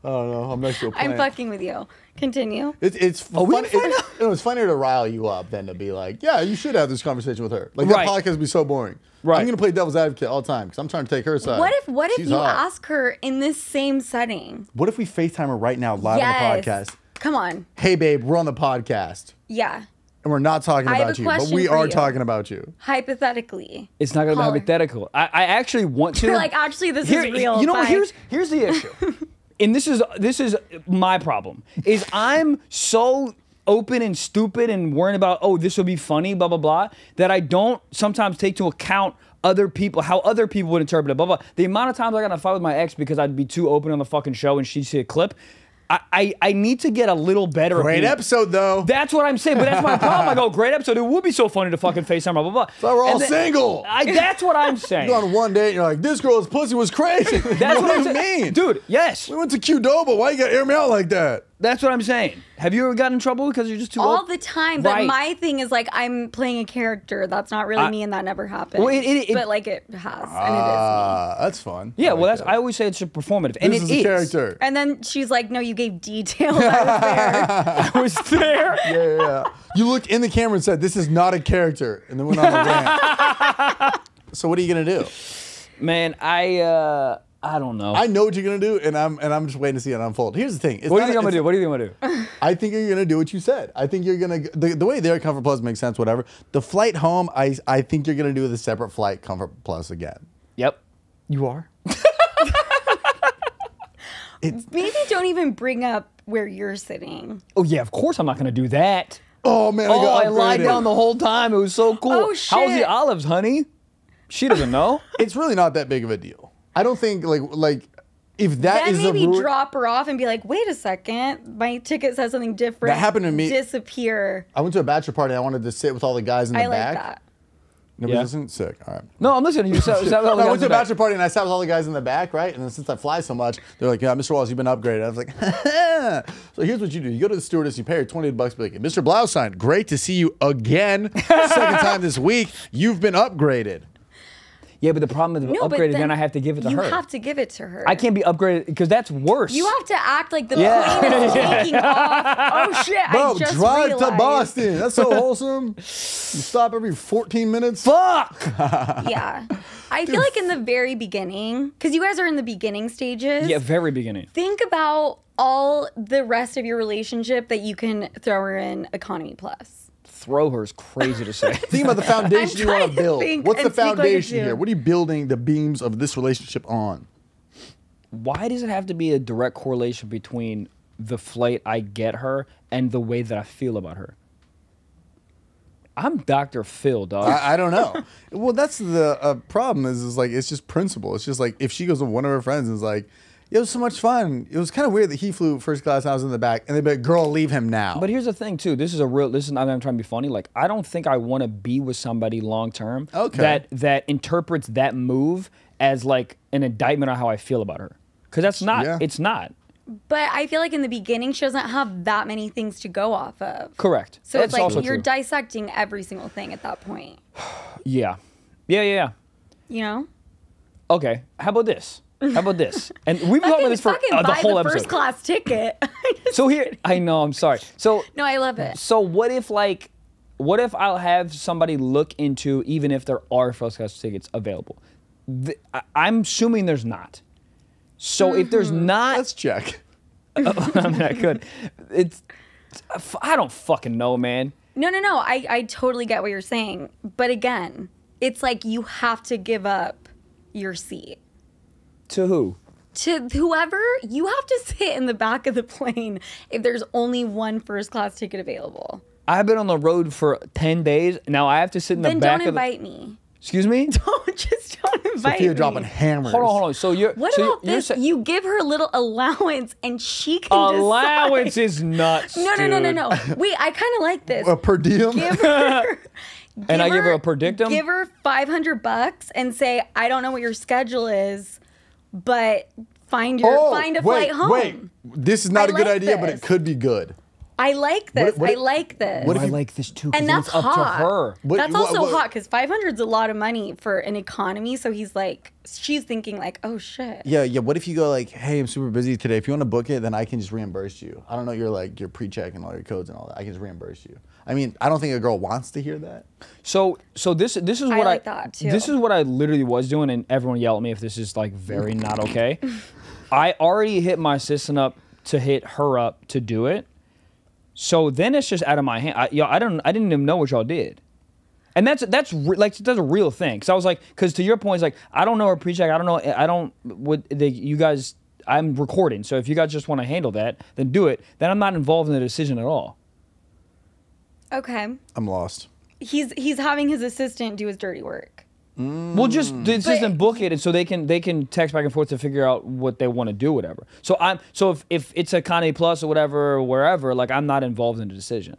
Speaker 1: I don't know. I'm not sure.
Speaker 2: I'm fucking with you. Continue.
Speaker 1: It's
Speaker 3: we
Speaker 1: funny.
Speaker 3: can find
Speaker 1: It's funnier to rile you up than to be like, yeah, you should have this conversation with her. Like
Speaker 3: Right.
Speaker 1: that podcast would be so boring.
Speaker 3: Right.
Speaker 1: I'm gonna play devil's advocate all the time because I'm trying to take her side.
Speaker 2: What if
Speaker 1: She's
Speaker 2: you
Speaker 1: hot.
Speaker 2: ask her in this same setting?
Speaker 1: What if we FaceTime her right now live
Speaker 2: Yes.
Speaker 1: on the podcast?
Speaker 2: Come on.
Speaker 1: Hey, babe, we're on the podcast
Speaker 2: Yeah.
Speaker 1: and we're not talking
Speaker 2: I have
Speaker 1: about
Speaker 2: a
Speaker 1: you, but
Speaker 2: question
Speaker 1: we
Speaker 2: for
Speaker 1: are
Speaker 2: you.
Speaker 1: talking about you.
Speaker 2: Hypothetically.
Speaker 3: It's not going to be
Speaker 2: Caller.
Speaker 3: hypothetical. I actually want to.
Speaker 2: You're like, actually, this is real.
Speaker 3: You know what?
Speaker 2: Bye.
Speaker 3: Here's the issue, and this is my problem. Is I'm so open and stupid and worrying about, oh, this will be funny, blah blah blah, that I don't sometimes take into account other people, how other people would interpret it, blah blah. The amount of times I got in a fight with my ex because I'd be too open on the fucking show and she'd see a clip. I need to get a little better.
Speaker 1: Great episode though.
Speaker 3: That's what I'm saying, but that's my problem. I go, great episode. It would be so funny to fucking FaceTime, blah, blah, blah.
Speaker 1: So we're all
Speaker 3: And then-
Speaker 1: single.
Speaker 3: That's what I'm saying.
Speaker 1: You go on one date and you're like, this girl's pussy was crazy.
Speaker 3: That's what
Speaker 1: do
Speaker 3: I'm
Speaker 1: you
Speaker 3: saying.
Speaker 1: mean?
Speaker 3: Dude, yes.
Speaker 1: We went to Qdoba. Why you gotta air me out like that?
Speaker 3: That's what I'm saying. Have you ever gotten in trouble because you're just too
Speaker 2: All
Speaker 3: old?
Speaker 2: the time. But
Speaker 3: Right.
Speaker 2: my thing is like I'm playing a character. That's not really me, and that never happened.
Speaker 3: Well,
Speaker 2: but like it has, and it is
Speaker 1: That's fun.
Speaker 3: Yeah,
Speaker 1: I
Speaker 3: well,
Speaker 1: like
Speaker 3: that's
Speaker 1: that.
Speaker 3: I always say it's a performative, and
Speaker 1: This
Speaker 3: it
Speaker 1: is a character.
Speaker 2: me. And then she's like, "No, you gave details. I was there."
Speaker 3: I was there.
Speaker 1: Yeah. You looked in the camera and said, "This is not a character," and then went on a rant. So what are you gonna do?
Speaker 3: Man, I don't know.
Speaker 1: I know what you're gonna do, and I'm just waiting to see it unfold. Here's the thing. It's
Speaker 3: what do you
Speaker 1: not-
Speaker 3: think I'm gonna
Speaker 1: it's-
Speaker 3: do? What do you think I'm gonna do?
Speaker 1: I think you're gonna do what you said. I think you're gonna the way their Comfort Plus makes sense. Whatever. The flight home, I think you're gonna do the separate flight Comfort Plus again.
Speaker 3: Yep. You are.
Speaker 2: Maybe don't even bring up where you're sitting.
Speaker 3: Oh yeah, of course I'm not gonna do that.
Speaker 1: Oh man,
Speaker 3: Oh,
Speaker 1: got
Speaker 3: I lied
Speaker 1: upgraded.
Speaker 3: down the whole time. It was so cool.
Speaker 2: Oh,
Speaker 3: How's the
Speaker 2: shit.
Speaker 3: olives, honey? She doesn't know.
Speaker 1: It's really not that big of a deal. I don't think like if that
Speaker 2: Then
Speaker 1: is the
Speaker 2: maybe
Speaker 1: rule.
Speaker 2: drop her off and be like, "Wait a second, my ticket says something different."
Speaker 1: That happened to me.
Speaker 2: Disappear.
Speaker 1: I went to a bachelor party. I wanted to sit with all the guys in the
Speaker 2: I like
Speaker 1: back.
Speaker 2: that.
Speaker 1: Nobody's
Speaker 3: Yeah.
Speaker 1: listening? Sick. All right.
Speaker 3: No, I'm listening. You said
Speaker 1: No, I went to a bachelor party and I sat with all the guys in the back, right? And then since I fly so much, they're like, "Yeah, Mr. Wallace, you've been upgraded." I was like, "So here's what you do: you go to the stewardess, you pay her $20, be like, Mr. Blaustein, great to see you again. Second time this week, you've been upgraded."
Speaker 3: Yeah, but the problem with
Speaker 2: No, but
Speaker 3: upgraded, then I have to give it to
Speaker 2: you
Speaker 3: her.
Speaker 2: You have to give it to her.
Speaker 3: I can't be upgraded because that's worse.
Speaker 2: You have to act like the
Speaker 3: Yeah.
Speaker 2: plane is taking off. Oh shit!
Speaker 1: Bro,
Speaker 2: I just
Speaker 1: drive to
Speaker 2: realized.
Speaker 1: Boston. That's so wholesome. You stop every 14 minutes.
Speaker 3: Fuck.
Speaker 2: Yeah, I feel like in the very beginning, because you guys are in the beginning stages.
Speaker 3: Yeah, very beginning.
Speaker 2: Think about all the rest of your relationship that you can throw her in economy plus.
Speaker 3: Throw her is crazy to say.
Speaker 1: Think about the foundation you want
Speaker 2: trying
Speaker 1: to
Speaker 2: to
Speaker 1: build.
Speaker 2: think
Speaker 1: What's the
Speaker 2: and speak like a
Speaker 1: foundation
Speaker 2: Jew.
Speaker 1: here? What are you building the beams of this relationship on?
Speaker 3: Why does it have to be a direct correlation between the flight I get her and the way that I feel about her? I'm Dr. Phil, dog.
Speaker 1: I don't know. Well, that's the problem is like, it's just principle. It's just like, if she goes with one of her friends and is like, it was so much fun. It was kind of weird that he flew first class and I was in the back. And they'd be like, girl, leave him now.
Speaker 3: But here's the thing, too. This is I'm trying to be funny. Like, I don't think I want to be with somebody long term that interprets that move as like an indictment on how I feel about her. Because that's not.
Speaker 1: Yeah.
Speaker 3: It's not.
Speaker 2: But I feel like in the beginning, she doesn't have that many things to go off of.
Speaker 3: Correct.
Speaker 2: So
Speaker 3: That's
Speaker 2: it's like
Speaker 3: also
Speaker 2: you're
Speaker 3: true.
Speaker 2: dissecting every single thing at that point.
Speaker 3: Yeah. Yeah.
Speaker 2: You know?
Speaker 3: Okay. How about this? And we've been talking about this for
Speaker 2: fucking
Speaker 3: the
Speaker 2: buy
Speaker 3: whole
Speaker 2: the
Speaker 3: episode.
Speaker 2: first class ticket.
Speaker 3: So here, I know. I'm sorry. So
Speaker 2: No, I love it.
Speaker 3: So what if I'll have somebody look into, even if there are first class tickets available? I'm assuming there's not. So if there's not,
Speaker 1: Let's check.
Speaker 3: I'm not good. I don't fucking know, man.
Speaker 2: No. I totally get what you're saying. But again, it's like you have to give up your seat.
Speaker 3: To who?
Speaker 2: To whoever, you have to sit in the back of the plane if there's only one first class ticket available.
Speaker 3: I've been on the road for 10 days. Now I have to sit in the
Speaker 2: Then
Speaker 3: back
Speaker 2: don't
Speaker 3: of the...
Speaker 2: invite me.
Speaker 3: Excuse me?
Speaker 2: Don't invite
Speaker 1: Sophia
Speaker 2: me.
Speaker 1: dropping hammers.
Speaker 3: Hold on. So you're...
Speaker 2: What
Speaker 3: so
Speaker 2: about this? You give her a little allowance and she can
Speaker 3: allowance
Speaker 2: decide.
Speaker 3: is nuts,
Speaker 2: No.
Speaker 3: dude.
Speaker 2: Wait, I kind of like this.
Speaker 1: A per diem?
Speaker 2: Give her...
Speaker 3: And I give her a per dictum?
Speaker 2: Give her $500 and say, I don't know what your schedule is, but find a flight home.
Speaker 1: Wait, this is not
Speaker 2: I
Speaker 1: a good
Speaker 2: like
Speaker 1: idea, but
Speaker 2: this.
Speaker 1: it could be good.
Speaker 2: I like this.
Speaker 1: What
Speaker 2: I
Speaker 1: if-
Speaker 2: like this.
Speaker 3: I like this too,
Speaker 2: and
Speaker 3: because
Speaker 2: that's
Speaker 3: it's up
Speaker 2: hot.
Speaker 3: to her.
Speaker 2: That's also hot because 500 is a lot of money for an economy. So he's like, she's thinking like, oh shit.
Speaker 1: Yeah. What if you go like, hey, I'm super busy today. If you want to book it, then I can just reimburse you. I don't know your pre-check and all your codes and all that. I can just reimburse you. I mean, I don't think a girl wants to hear that.
Speaker 3: So this is what
Speaker 2: like that, too.
Speaker 3: This is what I literally was doing, and everyone yell at me if this is like very not okay. I already hit my assistant up to hit her up to do it. So then it's just out of my hand. I didn't even know what y'all did. And that's a real thing. Cause I was like, cause to your point, it's like, I don't know her pre-check. You guys, I'm recording. So if you guys just want to handle that, then do it. Then I'm not involved in the decision at all.
Speaker 2: Okay.
Speaker 1: I'm lost.
Speaker 2: He's having his assistant do his dirty work.
Speaker 3: Well, just the assistant book it, and so they can text back and forth to figure out what they want to do, whatever. So if it's a Connie Plus or whatever, or wherever, like I'm not involved in the decision.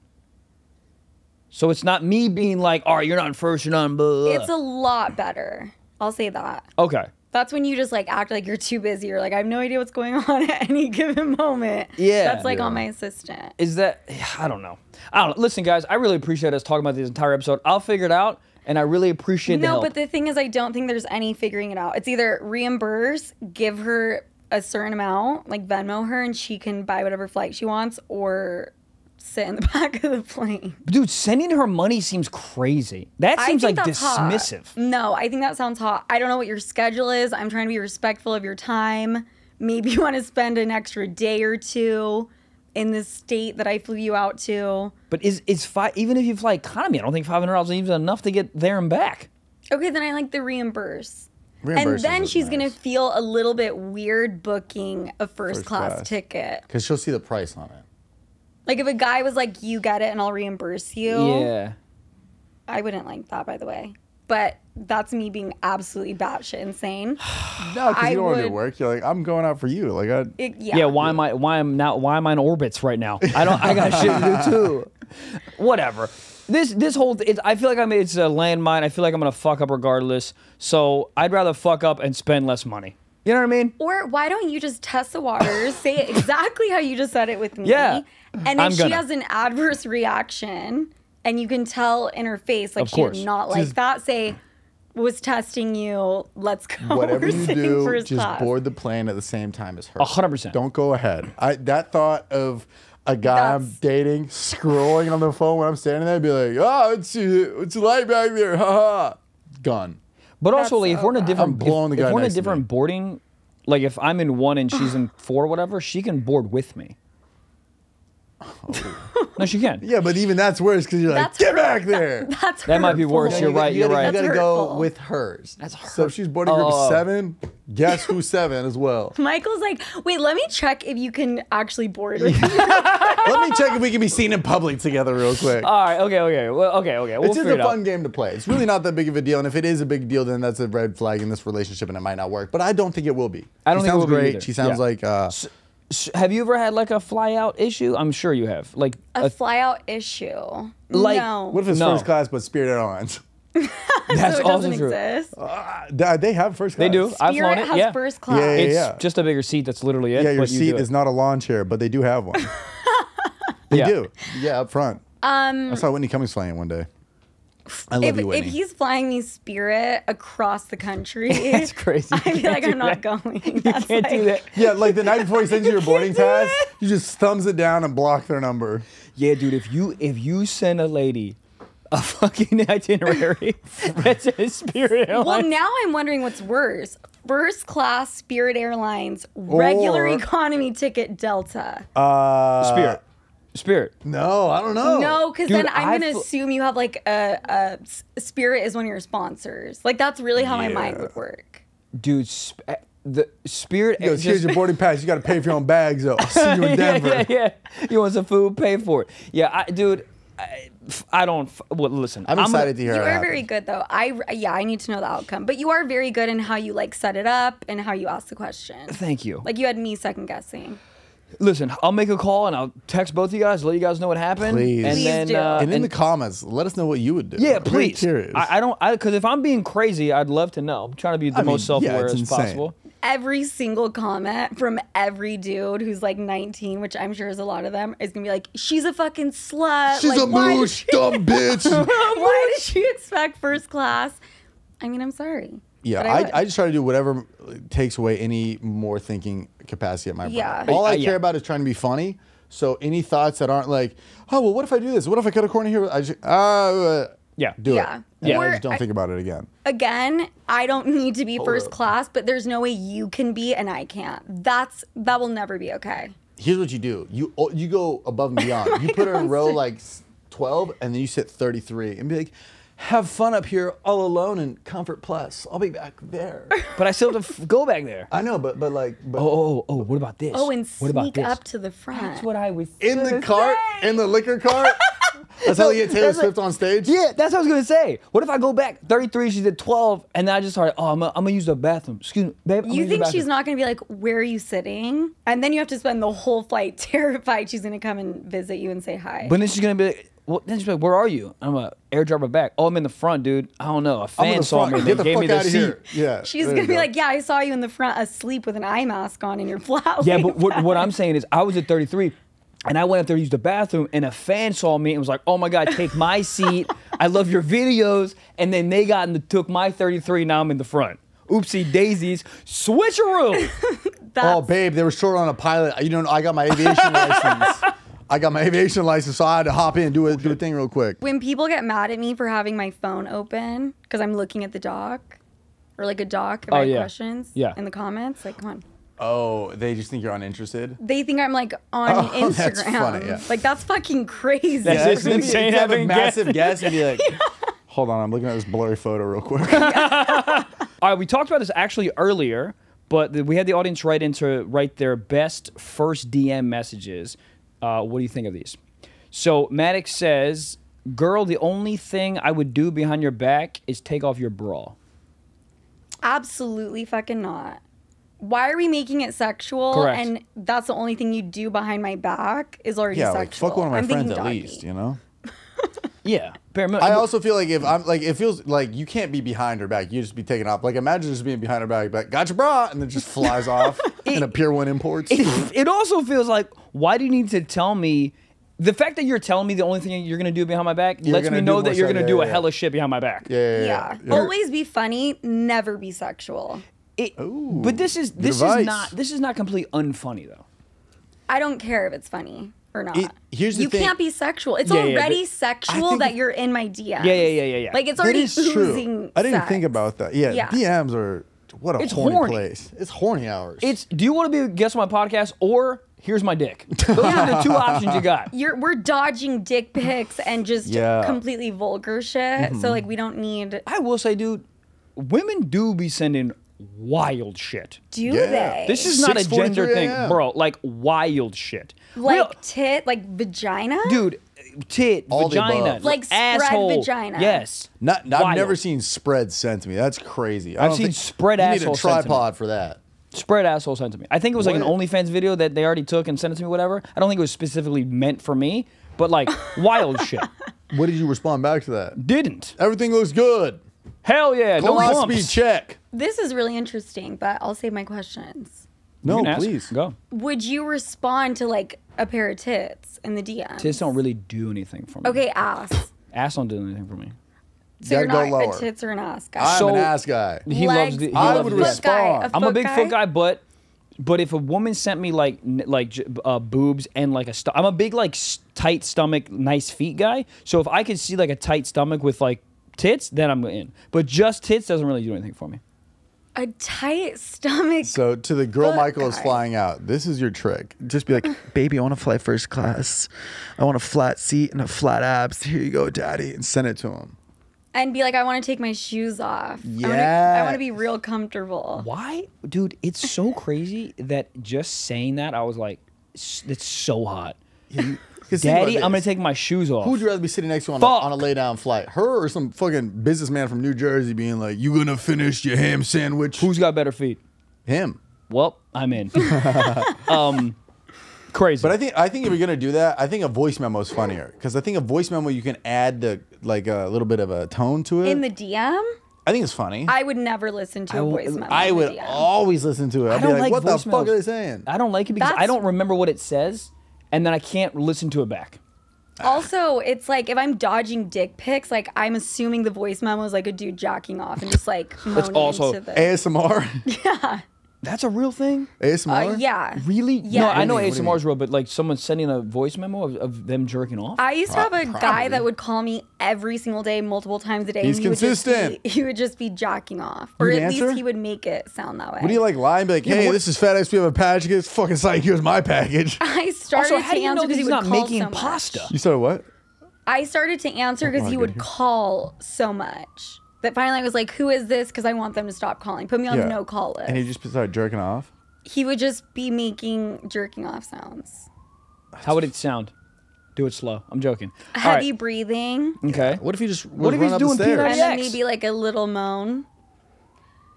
Speaker 3: So it's not me being like, all right, you're not in first, you're not in blah, blah.
Speaker 2: It's a lot better. I'll say that.
Speaker 3: Okay.
Speaker 2: That's when you just like act like you're too busy. You're like, I have no idea what's going on at any given moment.
Speaker 3: Yeah.
Speaker 2: That's like on my assistant.
Speaker 3: Is that, I don't know. Listen, guys, I really appreciate us talking about this entire episode. I'll figure it out, and I really appreciate the help.
Speaker 2: No, but the thing is, I don't think there's any figuring it out. It's either reimburse, give her a certain amount, like Venmo her, and she can buy whatever flight she wants, or sit in the back of the plane.
Speaker 3: Dude, sending her money seems crazy. That seems like dismissive.
Speaker 2: Hot. No, I think that sounds hot. I don't know what your schedule is. I'm trying to be respectful of your time. Maybe you want to spend an extra day or two in the state that I flew you out to.
Speaker 3: But even if you fly economy, I don't think $500 is even enough to get there and back.
Speaker 2: Okay, then I like the reimburse. And then she's going to feel a little bit weird booking a first class ticket.
Speaker 1: Because she'll see the price on it.
Speaker 2: Like if a guy was like, you get it and I'll reimburse you.
Speaker 3: Yeah.
Speaker 2: I wouldn't like that, by the way. But that's me being absolutely batshit insane.
Speaker 1: No, because you don't want to do work. You're like, I'm going out for you. Like,
Speaker 3: yeah. Why am I in orbits right now? I got shit to do too. Whatever. This whole I feel like it's a landmine. I feel like I'm gonna fuck up regardless. So I'd rather fuck up and spend less money. You know what I mean?
Speaker 2: Or why don't you just test the waters, say it exactly how you just said it with me.
Speaker 3: Yeah.
Speaker 2: And if she has an adverse reaction and you can tell in her face, like, she did not like that, say, was testing you, let's go.
Speaker 1: Whatever you do, just board the plane at the same time as her.
Speaker 3: 100%.
Speaker 1: Don't go ahead. That thought of a guy I'm dating scrolling on the phone when I'm standing there, be like, oh, it's light back there, haha. Gone.
Speaker 3: But also, like, if we're in a different,
Speaker 1: if
Speaker 3: we're in a different boarding, like if I'm in 1 and she's in 4 or whatever, she can board with me. Oh. No, she can.
Speaker 1: Yeah, but even that's worse because you're like, get back there.
Speaker 2: That
Speaker 3: might be worse. You're right.
Speaker 1: You
Speaker 3: right.
Speaker 1: gotta go with hers. That's hurtful. So if she's boarding group 7, guess who's 7 as well.
Speaker 2: Michael's like, wait, let me check if you can actually board with me.
Speaker 1: Let me check if we can be seen in public together real quick.
Speaker 3: All right. Okay. Well, okay.
Speaker 1: It's just a fun game to play. It's really not that big of a deal. And if it is a big deal, then that's a red flag in this relationship and it might not work. But I don't think it will be.
Speaker 3: I don't think it will be either.
Speaker 1: She sounds like...
Speaker 3: have you ever had like a fly out issue? I'm sure you have. Like
Speaker 2: a fly out issue.
Speaker 3: Like,
Speaker 2: no.
Speaker 1: What if it's first class but Spirit Airlines?
Speaker 3: That's
Speaker 2: so it
Speaker 3: also
Speaker 2: doesn't
Speaker 3: true.
Speaker 2: Exist?
Speaker 1: They have first class.
Speaker 3: They do. I've flown it.
Speaker 2: Has first class.
Speaker 3: It's just a bigger seat. That's literally it.
Speaker 1: Yeah, your seat is not a lawn chair, but they do have one. They do. Yeah, up front. I saw Whitney Cummings flying it one day. I love you, Whitney.
Speaker 2: If he's flying me Spirit across the country,
Speaker 3: that's crazy.
Speaker 2: I feel like I'm not going.
Speaker 3: You can't do that.
Speaker 1: Yeah, like the night before he sends you your boarding pass, you just thumbs it down and block their number.
Speaker 3: Yeah, dude. If you send a lady a fucking itinerary that's a Spirit Airlines.
Speaker 2: Well, now I'm wondering what's worse: first class Spirit Airlines, regular economy ticket Delta. Spirit.
Speaker 1: No, I don't know.
Speaker 2: No, because then I'm going to assume you have like a Spirit is one of your sponsors. Like that's really how my mind would work.
Speaker 3: Dude, the Spirit.
Speaker 1: He goes, here's your boarding pass. You got to pay for your own bags, though. I'll see you in Denver.
Speaker 3: Yeah. You want some food? Pay for it. Yeah, dude. I don't. Well, listen.
Speaker 1: I'm excited to hear.
Speaker 2: You are very good, though. I need to know the outcome. But you are very good in how you like set it up and how you ask the question.
Speaker 3: Thank you.
Speaker 2: Like you had me second guessing.
Speaker 3: Listen, I'll make a call and I'll text both of you guys, let you guys know what happened.
Speaker 1: Please.
Speaker 3: And
Speaker 2: Please
Speaker 3: then,
Speaker 2: do.
Speaker 1: And in the comments, let us know what you would do.
Speaker 3: Yeah,
Speaker 1: I'm
Speaker 3: please.
Speaker 1: Curious.
Speaker 3: Because if I'm being crazy, I'd love to know. I'm trying to be the most self-aware as possible.
Speaker 2: Every single comment from every dude who's like 19, which I'm sure is a lot of them, is gonna be like, she's a fucking slut.
Speaker 1: She's
Speaker 2: like,
Speaker 1: a mooch, dumb bitch.
Speaker 2: Why did she expect first class? I mean, I'm sorry.
Speaker 1: Yeah, I just try to do whatever takes away any more thinking capacity at my brain.
Speaker 2: Yeah.
Speaker 1: All I care about is trying to be funny. So any thoughts that aren't like, oh, well, what if I do this? What if I cut a corner here? I just, do it. Yeah. I just don't think about it again.
Speaker 2: Again, I don't need to be first class, but there's no way you can be and I can't. That will never be okay.
Speaker 1: Here's what you do. You go above and beyond. You put her in row like 12 and then you sit 33 and be like, have fun up here all alone in Comfort Plus. I'll be back there.
Speaker 3: But I still have to go back there.
Speaker 1: I know, but
Speaker 3: what about this?
Speaker 2: Oh, and
Speaker 3: what about
Speaker 2: sneak
Speaker 3: this?
Speaker 2: up to the front.
Speaker 3: That's what I was
Speaker 1: in the cart, in the liquor cart. That's how you get Taylor Swift on stage?
Speaker 3: Yeah, that's what I was gonna say. What if I go back 33, she's at 12, and then I just started, I'm gonna use the bathroom. Excuse me, babe.
Speaker 2: You think she's not gonna be like, where are you sitting? And then you have to spend the whole flight terrified she's gonna come and visit you and say hi.
Speaker 3: But then she's gonna be like, well, then she's like, where are you? I'm a airdropper back. Oh, I'm in the front, dude. I don't know. A fan saw me and
Speaker 1: Get
Speaker 3: they
Speaker 1: the
Speaker 3: gave
Speaker 1: fuck
Speaker 3: me the
Speaker 1: out of
Speaker 3: seat.
Speaker 1: here. Yeah.
Speaker 2: She's
Speaker 1: there
Speaker 2: gonna
Speaker 1: you
Speaker 2: be
Speaker 1: go.
Speaker 2: like, yeah, I saw you in the front asleep with an eye mask on and you're flat.
Speaker 3: Yeah, but what I'm saying is I was at 33 and I went up there to use the bathroom and a fan saw me and was like, oh my God, take my seat. I love your videos. And then they got and took my 33. Now I'm in the front. Oopsie daisies. Switcheroo.
Speaker 1: Oh, babe, they were short on a pilot. You know, I got my aviation license. So I had to hop in and do a thing real quick.
Speaker 2: When people get mad at me for having my phone open because I'm looking at the doc or like a doc if I have questions in the comments, like, come on.
Speaker 1: Oh, they just think you're uninterested?
Speaker 2: They think I'm like on Instagram.
Speaker 1: That's funny, yeah.
Speaker 2: Like, that's fucking crazy.
Speaker 3: That's just insane
Speaker 1: You have a
Speaker 3: having
Speaker 1: massive guess and be like, hold on, I'm looking at this blurry photo real quick.
Speaker 3: All right, we talked about this actually earlier, but we had the audience write their best first DM messages. What do you think of these? So Maddox says, girl, the only thing I would do behind your back is take off your bra.
Speaker 2: Absolutely fucking not. Why are we making it sexual?
Speaker 3: Correct.
Speaker 2: And that's the only thing you do behind my back is already
Speaker 1: Yeah,
Speaker 2: sexual.
Speaker 1: like fuck one of my
Speaker 2: I'm
Speaker 1: friends
Speaker 2: thinking
Speaker 1: at
Speaker 2: doggy.
Speaker 1: least, you know?
Speaker 3: Yeah.
Speaker 1: I also feel like if I'm like, it feels like you can't be behind her back. You just be taken off. Like imagine just being behind her back, but got your bra, and then just flies off in a Pier 1 Imports.
Speaker 3: It also feels like, why do you need to tell me? The fact that you're telling me the only thing you're going to do behind my back lets me know that you're going to do a hella shit behind my back.
Speaker 2: Yeah. Always be funny, never be sexual.
Speaker 3: But this is not completely unfunny though.
Speaker 2: I don't care if it's funny or not.
Speaker 1: Here's the
Speaker 2: you
Speaker 1: thing.
Speaker 2: can't be sexual. It's
Speaker 3: Yeah,
Speaker 2: already
Speaker 3: but
Speaker 2: sexual that you're in my DMs.
Speaker 3: Yeah.
Speaker 2: Like it's
Speaker 1: That
Speaker 2: already
Speaker 1: is
Speaker 2: oozing
Speaker 1: true. I didn't
Speaker 2: sex.
Speaker 1: think about that. Yeah,
Speaker 2: Yeah.
Speaker 1: DMs are what a
Speaker 3: It's
Speaker 1: horny
Speaker 3: horny.
Speaker 1: place. It's horny hours.
Speaker 3: It's, do you want to be a guest on my podcast or here's my dick? Those are the two options you got.
Speaker 2: We're dodging dick pics and just completely vulgar shit. So like we don't need.
Speaker 3: I will say, dude, women do be sending wild shit.
Speaker 2: Do they?
Speaker 3: This is not a
Speaker 1: 6:43
Speaker 3: gender thing,
Speaker 1: a.m.
Speaker 3: bro. Like wild shit.
Speaker 2: Like tit, like vagina.
Speaker 3: Dude, tit,
Speaker 1: All the
Speaker 3: vagina,
Speaker 1: above.
Speaker 2: Like spread
Speaker 3: asshole.
Speaker 2: vagina.
Speaker 3: Yes.
Speaker 1: I've
Speaker 3: Wild.
Speaker 1: never seen spread sent to me. That's crazy.
Speaker 3: I've seen spread
Speaker 1: you
Speaker 3: asshole
Speaker 1: need a
Speaker 3: sent to me.
Speaker 1: tripod for that.
Speaker 3: Spread asshole sent to me. I think it was like an
Speaker 1: What?
Speaker 3: OnlyFans video that they already took and sent it to me, whatever. I don't think it was specifically meant for me, but like wild shit.
Speaker 1: What did you respond back to that?
Speaker 3: Didn't.
Speaker 1: Everything looks good.
Speaker 3: Hell yeah. No
Speaker 1: Colonoscopy
Speaker 3: bumps.
Speaker 1: check.
Speaker 2: This is really interesting, but I'll save my questions.
Speaker 3: You
Speaker 1: No,
Speaker 3: can ask.
Speaker 1: please.
Speaker 3: Go.
Speaker 2: Would you respond to like a pair of tits in the DM?
Speaker 3: Tits don't really do anything for me.
Speaker 2: Okay, ass.
Speaker 3: Ass don't do anything for me.
Speaker 2: So you're
Speaker 1: Gotta
Speaker 2: not
Speaker 1: go
Speaker 2: a
Speaker 1: lower.
Speaker 2: tits or an ass guy.
Speaker 1: I'm
Speaker 3: So-
Speaker 1: an ass guy.
Speaker 3: He
Speaker 2: Legs,
Speaker 3: loves the. He
Speaker 1: I
Speaker 3: loves
Speaker 1: would
Speaker 3: the-
Speaker 2: foot
Speaker 1: respond.
Speaker 2: guy, a
Speaker 3: I'm a
Speaker 2: foot
Speaker 3: big
Speaker 2: guy?
Speaker 3: foot guy, but if a woman sent me like boobs and like I'm a big like tight stomach, nice feet guy. So if I could see like a tight stomach with like tits, then I'm in. But just tits doesn't really do anything for me.
Speaker 2: A tight stomach.
Speaker 1: So to the girl
Speaker 2: Foot
Speaker 1: Michael is
Speaker 2: guy.
Speaker 1: flying out, this is your trick. Just be like, baby, I want to fly first class. I want a flat seat and a flat abs. Here you go, daddy. And send it to him.
Speaker 2: And be like, I want to take my shoes off. I
Speaker 1: Yeah.
Speaker 2: want to be real comfortable.
Speaker 3: Why, dude? It's so crazy that just saying that I was like, it's so hot. Daddy, I'm gonna take my shoes off.
Speaker 1: Who would you rather be sitting next to
Speaker 3: Fuck.
Speaker 1: on a lay down flight? Her or some fucking businessman from New Jersey being like, you gonna finish your ham sandwich?
Speaker 3: Who's got better feet?
Speaker 1: Him.
Speaker 3: Well, I'm in. Crazy.
Speaker 1: But I think if you're gonna do that, I think a voice memo is funnier because I think a voice memo you can add the like a little bit of a tone to it.
Speaker 2: In the DM,
Speaker 1: I think it's funny.
Speaker 2: I would never listen to a voice memo.
Speaker 1: I
Speaker 2: in the
Speaker 1: would
Speaker 2: DM.
Speaker 1: always listen to it. I'd be
Speaker 3: don't
Speaker 1: like,
Speaker 3: like
Speaker 1: what the
Speaker 3: voice
Speaker 1: fuck
Speaker 3: memos.
Speaker 1: are they saying?
Speaker 3: I don't like it because I
Speaker 2: That's-
Speaker 3: don't remember what it says, and then I can't listen to it back.
Speaker 2: Also, it's like if I'm dodging dick pics, like I'm assuming the voice memo is like a dude jacking off and just like moaning
Speaker 3: also
Speaker 2: into the.
Speaker 1: ASMR?
Speaker 2: Yeah.
Speaker 3: That's a real thing?
Speaker 1: ASMR?
Speaker 2: Yeah.
Speaker 3: Really?
Speaker 2: Yeah.
Speaker 3: No, I know
Speaker 1: What do you mean?
Speaker 3: ASMR is real, but like someone sending a voice memo of them jerking off?
Speaker 2: I used to have a guy
Speaker 1: Probably.
Speaker 2: that would call me every single day, multiple times a day.
Speaker 1: He's
Speaker 2: and
Speaker 1: consistent.
Speaker 2: He would just be jacking off, or
Speaker 1: You'd
Speaker 2: at
Speaker 1: answer?
Speaker 2: least he would make it sound that way.
Speaker 1: What do you like lie and be like, hey,
Speaker 3: what-
Speaker 1: this is FedEx, we have a package. It's fucking psych, here's my package.
Speaker 2: I started
Speaker 3: Also, how
Speaker 2: to
Speaker 3: do you
Speaker 2: answer
Speaker 3: know that
Speaker 2: because he
Speaker 3: he's
Speaker 2: would
Speaker 3: not
Speaker 2: call
Speaker 3: making
Speaker 2: so much.
Speaker 3: pasta?
Speaker 1: You started what?
Speaker 2: I started to answer because he would call so much that finally I was like, "Who is this?" Because I want them to stop calling. Put me on the no call list.
Speaker 1: And he just started jerking off?
Speaker 2: He would just be making jerking off sounds.
Speaker 3: How would it sound? Do it slow. I'm joking. All
Speaker 2: Heavy
Speaker 3: right.
Speaker 2: breathing,
Speaker 3: Okay.
Speaker 1: What if he just
Speaker 3: What if
Speaker 1: run
Speaker 3: he's
Speaker 1: up
Speaker 3: doing
Speaker 1: the stairs?
Speaker 3: peanut
Speaker 2: and then
Speaker 3: X.
Speaker 2: maybe like a little moan.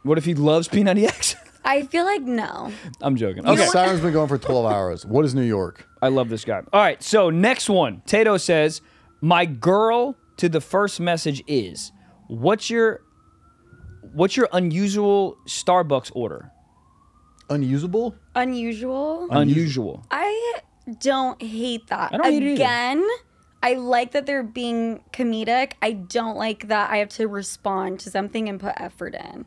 Speaker 3: What if he loves Peanut X?
Speaker 2: I feel like no.
Speaker 3: I'm joking.
Speaker 1: Okay.
Speaker 3: Okay.
Speaker 1: Siren's been going for 12 hours. What is New York?
Speaker 3: I love this guy. All right, so next one. Tato says, My girl to the first message is, what's your unusual Starbucks order?
Speaker 1: Unusable?
Speaker 2: Unusual?
Speaker 3: Unusual.
Speaker 2: I don't hate that.
Speaker 3: I don't hate it either.
Speaker 2: Again, I like that they're being comedic. I don't like that I have to respond to something and put effort in.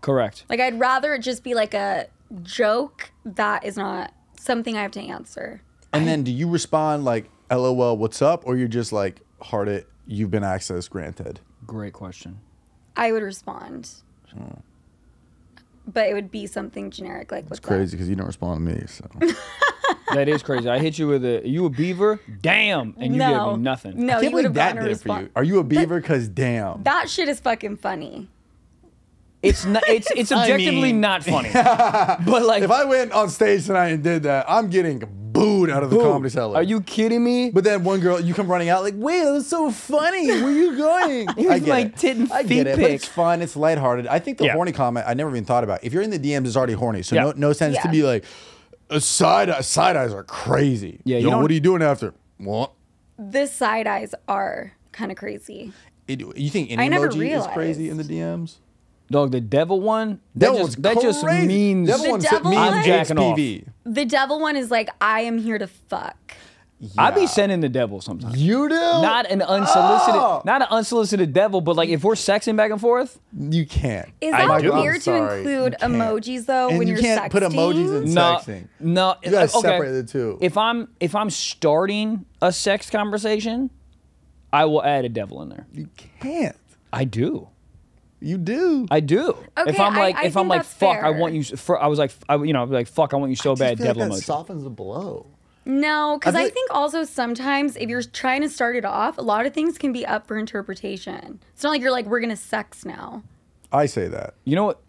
Speaker 3: Correct.
Speaker 2: Like, I'd rather it just be like a joke that is not something I have to answer.
Speaker 1: And then do you respond like, LOL, what's up? Or you're just like, heart it, you've been access granted?
Speaker 3: Great question.
Speaker 2: I would respond. But it would be something generic like,
Speaker 1: It's
Speaker 2: what's
Speaker 1: crazy because you don't respond to me. So
Speaker 3: That is crazy. I hit you with you a beaver? Damn. And you gave me nothing.
Speaker 2: No,
Speaker 1: I can't
Speaker 2: you would have
Speaker 1: believe that
Speaker 2: gotten a
Speaker 1: did it for
Speaker 2: response.
Speaker 1: you. Are you a beaver? Because damn.
Speaker 2: That shit is fucking funny.
Speaker 3: It's not. It's objectively not funny. But like,
Speaker 1: If I went on stage tonight and did that, I'm getting booed out of the comedy cellar.
Speaker 3: are you kidding me?
Speaker 1: But then one girl, you come running out like, wait, that was so funny. Where are you going?
Speaker 3: Here's my tit and
Speaker 1: I
Speaker 3: feet
Speaker 1: get it, but
Speaker 3: pic.
Speaker 1: it's fun. It's lighthearted. I think the
Speaker 3: Yeah.
Speaker 1: horny comment, I never even thought about. If you're in the DMs, it's already horny. So
Speaker 3: Yeah.
Speaker 1: no sense to
Speaker 2: Yeah.
Speaker 1: be like, side eyes are crazy.
Speaker 3: Yeah, you
Speaker 1: Yo,
Speaker 3: don't-
Speaker 1: what are you doing after? What?
Speaker 2: The side eyes are kind of crazy.
Speaker 1: You think any
Speaker 2: I never
Speaker 1: emoji is crazy in the
Speaker 2: realized.
Speaker 1: DMs?
Speaker 3: Dog, the devil one.
Speaker 1: That
Speaker 3: That just
Speaker 1: crazy.
Speaker 3: means
Speaker 1: Devil
Speaker 2: The
Speaker 1: one
Speaker 2: devil
Speaker 1: means
Speaker 2: one-
Speaker 3: I'm jacking off.
Speaker 1: HPV.
Speaker 2: The devil one is like, I am here to fuck.
Speaker 3: I be
Speaker 1: Yeah.
Speaker 3: sending the devil sometimes.
Speaker 1: You do?
Speaker 3: Not an unsolicited,
Speaker 1: Oh.
Speaker 3: not an unsolicited devil, but like if we're sexting back and forth,
Speaker 1: You can't.
Speaker 2: Is
Speaker 3: I
Speaker 2: that
Speaker 3: do.
Speaker 2: weird
Speaker 1: I'm
Speaker 2: to
Speaker 1: sorry.
Speaker 2: include
Speaker 1: You can't.
Speaker 2: emojis though
Speaker 1: And
Speaker 2: when
Speaker 1: you
Speaker 2: you're
Speaker 1: can't
Speaker 2: sexting?
Speaker 1: put emojis in
Speaker 3: no,
Speaker 1: sexting.
Speaker 3: no.
Speaker 1: You gotta
Speaker 3: okay.
Speaker 1: separate the two.
Speaker 3: If I'm starting a sex conversation, I will add a devil in there.
Speaker 1: You can't.
Speaker 3: I do.
Speaker 1: You do.
Speaker 3: I do.
Speaker 2: Okay,
Speaker 3: if I'm like,
Speaker 2: I
Speaker 3: if I'm
Speaker 2: think
Speaker 3: like,
Speaker 2: that's
Speaker 3: fuck, I
Speaker 2: fair.
Speaker 3: want you. I was like, like, fuck, I want you so bad. Devil
Speaker 1: that
Speaker 3: emoji.
Speaker 1: softens the blow.
Speaker 2: No, because
Speaker 1: I
Speaker 2: I
Speaker 1: feel-
Speaker 2: think also sometimes if you're trying to start it off, a lot of things can be up for interpretation. It's not like you're like, we're gonna sex now.
Speaker 1: I say that.
Speaker 3: You know what?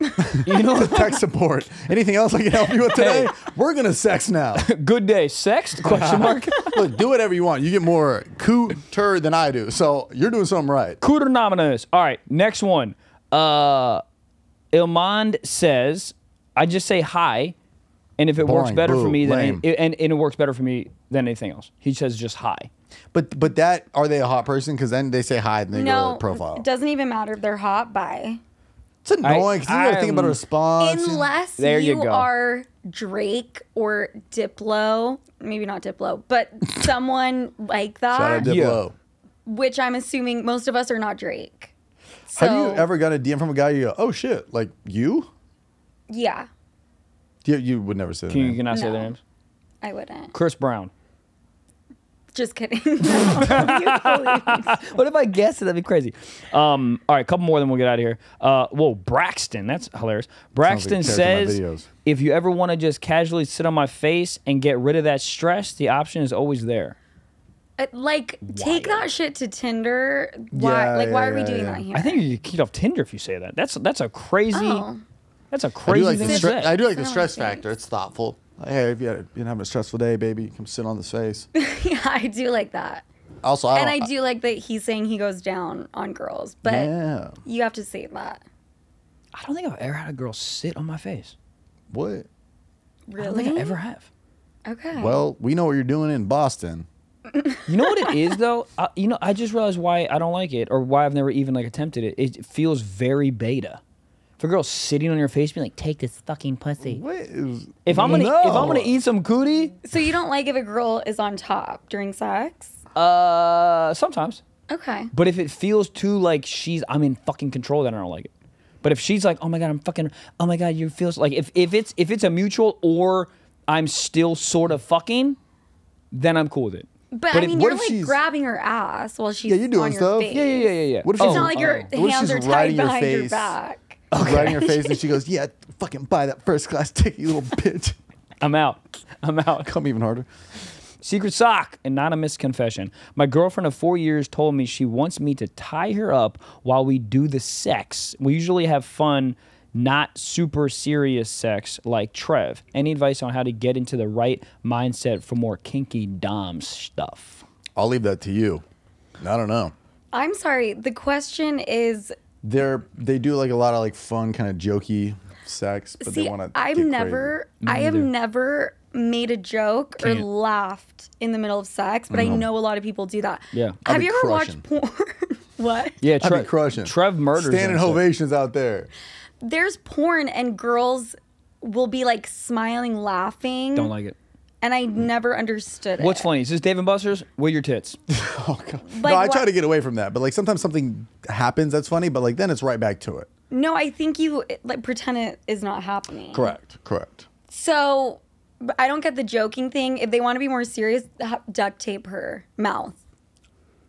Speaker 3: You know what?
Speaker 1: Tech support. Anything else I can help you with today? We're gonna sex now.
Speaker 3: Good day. Sext? Question mark.
Speaker 1: Look, do whatever you want. You get more cooter than I do, so you're doing something right.
Speaker 3: Cooter nominus. All right, next one. Ilmond says, I just say hi, and if it works
Speaker 1: Boring.
Speaker 3: better for
Speaker 1: Boo.
Speaker 3: me than
Speaker 1: Lame.
Speaker 3: and it works better for me than anything else. He says just hi.
Speaker 1: But that are they a hot person? Because then they say hi and they go to
Speaker 2: No,
Speaker 1: their profile.
Speaker 2: it doesn't even matter if they're hot. Bye.
Speaker 1: It's annoying because you got to think about a response.
Speaker 2: Unless
Speaker 3: There you
Speaker 2: you
Speaker 3: go.
Speaker 2: are Drake or Diplo, maybe not Diplo, but someone like
Speaker 1: Shout out
Speaker 2: that,
Speaker 1: Diplo.
Speaker 2: which I'm assuming most of us are not Drake. So,
Speaker 1: Have you ever got a DM from a guy you go, oh shit, like you?
Speaker 2: Yeah,
Speaker 1: You would never say that.
Speaker 3: You cannot say their
Speaker 2: No.
Speaker 3: names.
Speaker 2: I wouldn't.
Speaker 3: Chris Brown.
Speaker 2: Just kidding. No, you believe me.
Speaker 3: What if I guessed it? That'd be crazy. All right, couple more, then we'll get out of here. Whoa, Braxton. That's hilarious. Braxton
Speaker 1: Sounds like a character in
Speaker 3: says,
Speaker 1: my videos.
Speaker 3: if you ever want to just casually sit on my face and get rid of that stress, the option is always there.
Speaker 2: Like, take that shit to Tinder. Why?
Speaker 1: Yeah,
Speaker 2: why are
Speaker 1: yeah,
Speaker 2: we doing
Speaker 1: yeah.
Speaker 2: that here?
Speaker 3: I think you get off Tinder if you say that. That's a crazy.
Speaker 2: Oh.
Speaker 3: That's a
Speaker 1: I do
Speaker 3: crazy
Speaker 1: like
Speaker 3: thing
Speaker 1: the
Speaker 3: to say.
Speaker 1: I do like the
Speaker 2: Sit on
Speaker 1: stress
Speaker 2: my face.
Speaker 1: factor. It's thoughtful. Like, hey, if you've been having a stressful day, baby, come sit on this face.
Speaker 2: Yeah, I do like that.
Speaker 1: Also,
Speaker 2: And I do like that he's saying he goes down on girls, but
Speaker 1: Yeah.
Speaker 2: you have to say that.
Speaker 3: I don't think I've ever had a girl sit on my face.
Speaker 1: What?
Speaker 3: I don't
Speaker 2: Really?
Speaker 3: think I ever have.
Speaker 2: Okay.
Speaker 1: Well, we know what you're doing in Boston.
Speaker 3: You know what it is though? I just realized why I don't like it, or why I've never even like attempted it. It feels very beta. If a girl's sitting on your face, being like, "Take this fucking pussy."
Speaker 1: What is,
Speaker 3: If I'm gonna eat some cootie,
Speaker 2: So you don't like if a girl is on top during sex?
Speaker 3: sometimes.
Speaker 2: Okay.
Speaker 3: But if it feels too like I'm in fucking control, then I don't like it. But if she's like, "Oh my god, oh my god," you feels like if it's a mutual or I'm still sort of fucking, then I'm cool with it.
Speaker 2: But
Speaker 1: But
Speaker 2: I mean,
Speaker 1: what
Speaker 2: you're
Speaker 1: if
Speaker 2: like
Speaker 1: she's-
Speaker 2: grabbing her ass while she's
Speaker 1: Yeah, you're doing
Speaker 2: on your
Speaker 1: stuff.
Speaker 2: face.
Speaker 3: Yeah.
Speaker 1: What if
Speaker 3: Oh,
Speaker 2: It's not like your
Speaker 1: what if
Speaker 2: hands
Speaker 1: she's
Speaker 2: are tied
Speaker 1: riding your
Speaker 2: behind your
Speaker 1: face?
Speaker 2: back.
Speaker 1: right in your face, and she goes, "Yeah, fucking buy that first class ticket, you little bitch."
Speaker 3: I'm out.
Speaker 1: Come even harder.
Speaker 3: Secret sock, anonymous confession. My girlfriend of 4 years told me she wants me to tie her up while we do the sex. We usually have fun, not super serious sex like Trev. Any advice on how to get into the right mindset for more kinky dom stuff?
Speaker 1: I'll leave that to you. I don't know.
Speaker 2: I'm sorry. The question is,
Speaker 1: They do like a lot of like fun kind of jokey sex, but
Speaker 2: see,
Speaker 1: they want to.
Speaker 2: I have never made a joke or laughed in the middle of sex, but I know a lot of people do that.
Speaker 3: Yeah.
Speaker 2: Have you ever watched porn? What?
Speaker 3: Yeah,
Speaker 1: I'd be crushing.
Speaker 3: Trev murders
Speaker 1: Standing
Speaker 3: himself.
Speaker 1: ovations out there.
Speaker 2: There's porn and girls will be like smiling, laughing.
Speaker 3: Don't like it.
Speaker 2: And I never understood it.
Speaker 3: What's funny? Is this Dave & Buster's? With your tits.
Speaker 1: Oh, God.
Speaker 2: Like,
Speaker 1: no, I try
Speaker 2: what-
Speaker 1: to get away from that. But like sometimes something happens that's funny, but like then it's right back to it.
Speaker 2: No, I think you like pretend it is not happening.
Speaker 1: Correct.
Speaker 2: So, but I don't get the joking thing. If they want to be more serious, duct tape her mouth.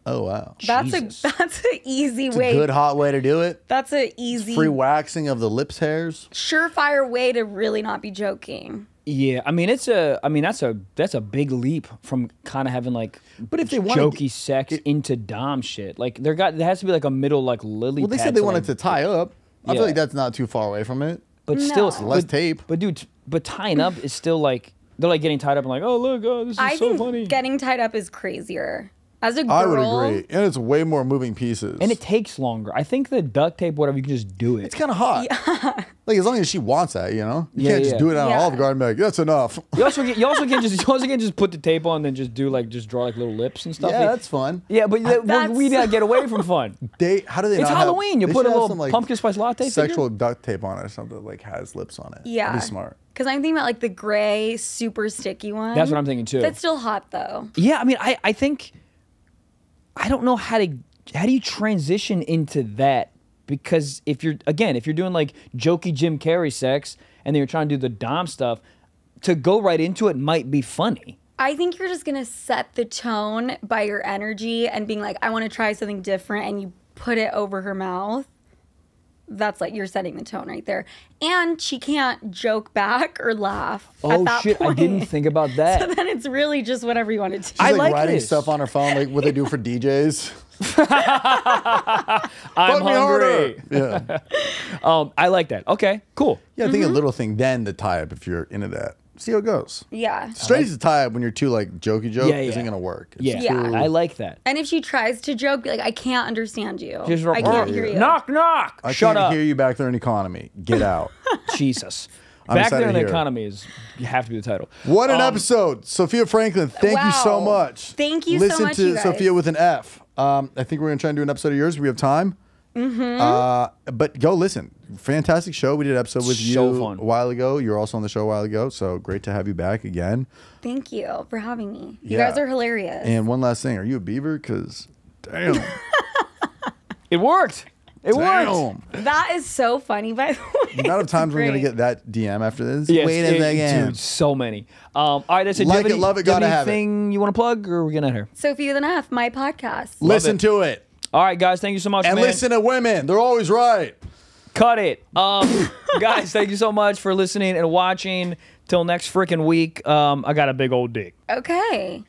Speaker 1: Oh, wow.
Speaker 3: Jesus.
Speaker 2: That's an easy
Speaker 1: It's
Speaker 2: way.
Speaker 1: a good hot way to do it.
Speaker 2: That's an easy,
Speaker 1: Free waxing of the lips hairs.
Speaker 2: surefire way to really not be joking.
Speaker 3: Yeah, I mean that's a big leap from kind of having like
Speaker 1: But if they want
Speaker 3: jokey sex into dom shit. Like there has to be like a middle like lily
Speaker 1: Well, they
Speaker 3: pad
Speaker 1: said they
Speaker 3: to,
Speaker 1: wanted
Speaker 3: like,
Speaker 1: to tie up. I
Speaker 3: Yeah.
Speaker 1: feel like that's not too far away from it.
Speaker 3: but
Speaker 2: No.
Speaker 3: still
Speaker 2: It's
Speaker 1: less tape.
Speaker 3: But dude, but tying up is still like they're like getting tied up and like, oh look, oh this is
Speaker 2: I
Speaker 3: so
Speaker 2: think
Speaker 3: funny.
Speaker 2: getting tied up is crazier. As a girl,
Speaker 1: I would agree. And it's way more moving pieces.
Speaker 3: And it takes longer. I think the duct tape, whatever, you can just do it.
Speaker 1: it's kind of hot. Like as long as she wants that, you know? You
Speaker 3: Yeah,
Speaker 1: can't just
Speaker 3: yeah.
Speaker 1: do it on
Speaker 2: Yeah.
Speaker 1: Olive Garden and be like, that's enough.
Speaker 3: You also can't just put the tape on and then just draw like little lips and stuff.
Speaker 1: Yeah, that's fun.
Speaker 3: Yeah, but we gotta get away from fun.
Speaker 1: How do they
Speaker 3: It's
Speaker 1: not
Speaker 3: Halloween. You
Speaker 1: they
Speaker 3: put a
Speaker 1: should have
Speaker 3: little
Speaker 1: some, like,
Speaker 3: pumpkin spice latte
Speaker 1: sexual duct tape on it or something that like has lips on it.
Speaker 2: Yeah.
Speaker 1: That'd be smart.
Speaker 2: Because I'm thinking about like the gray, super sticky one.
Speaker 3: That's what I'm thinking too.
Speaker 2: That's still hot though.
Speaker 3: Yeah, I mean, I think I don't know how do you transition into that, because if you're doing like jokey Jim Carrey sex and then you're trying to do the dom stuff, to go right into it might be funny.
Speaker 2: I think you're just gonna set the tone by your energy and being like, I want to try something different, and you put it over her mouth. That's like you're setting the tone right there, and she can't joke back or laugh.
Speaker 3: Oh
Speaker 2: at that
Speaker 3: shit,
Speaker 2: point.
Speaker 3: I didn't think about that.
Speaker 2: So then it's really just whatever you want to do.
Speaker 1: She's
Speaker 3: I
Speaker 1: like
Speaker 3: like
Speaker 1: writing
Speaker 3: this.
Speaker 1: stuff on her phone, like what they do for DJs.
Speaker 3: I'm
Speaker 1: Fuck me
Speaker 3: hungry.
Speaker 1: harder. Yeah.
Speaker 3: I like that. Okay, cool.
Speaker 1: Yeah, I think a little thing then to tie up if you're into that. See how it goes.
Speaker 2: Yeah.
Speaker 1: Straight to tie up when you're too like jokey joke
Speaker 3: Yeah,
Speaker 1: isn't
Speaker 3: yeah.
Speaker 1: gonna work. It's
Speaker 3: Yeah,
Speaker 2: Yeah.
Speaker 3: I like that.
Speaker 2: And if she tries to joke, be like, I can't understand you.
Speaker 3: Just
Speaker 2: I can't hear you.
Speaker 3: Knock, knock.
Speaker 1: I
Speaker 3: Shut
Speaker 1: can't
Speaker 3: up.
Speaker 1: hear you back there in economy. Get out.
Speaker 3: Jesus.
Speaker 1: I'm
Speaker 3: Back
Speaker 1: excited
Speaker 3: there in
Speaker 1: to
Speaker 3: the
Speaker 1: hear it.
Speaker 3: economy is you have to be the title.
Speaker 1: What an episode. Sophia Franklyn, thank you so
Speaker 2: Wow.
Speaker 1: much.
Speaker 2: Thank you so
Speaker 1: Listen
Speaker 2: much,
Speaker 1: to
Speaker 2: you guys.
Speaker 1: Sophia with an F. I think we're going to try and do an episode of yours. We have time. But go listen. Fantastic show. We did an episode with
Speaker 3: So
Speaker 1: you
Speaker 3: fun.
Speaker 1: a while ago. You were also on the show a while ago. So great to have you back again.
Speaker 2: Thank you for having me. You
Speaker 1: Yeah.
Speaker 2: guys are hilarious.
Speaker 1: And one last thing. Are you a beaver? Because, damn.
Speaker 3: It worked. It worked.
Speaker 1: Damn.
Speaker 2: That is so funny, by the way.
Speaker 1: The amount of
Speaker 2: It's
Speaker 1: times we're going to
Speaker 2: great.
Speaker 1: get that DM after this.
Speaker 3: Yes,
Speaker 1: Wait a second.
Speaker 3: dude, so many. All right, that's it.
Speaker 1: Like it, love it,
Speaker 3: do you have
Speaker 1: gotta have it.
Speaker 3: anything you want to plug, or are we getting out here?
Speaker 2: Sophia with an F, my podcast.
Speaker 1: Listen
Speaker 3: it.
Speaker 1: to it.
Speaker 3: All right, guys, thank you so much,
Speaker 1: And
Speaker 3: man.
Speaker 1: listen to women. They're always right.
Speaker 3: Cut it. Guys, thank you so much for listening and watching. Till next freaking week. I got a big old dick.
Speaker 2: Okay.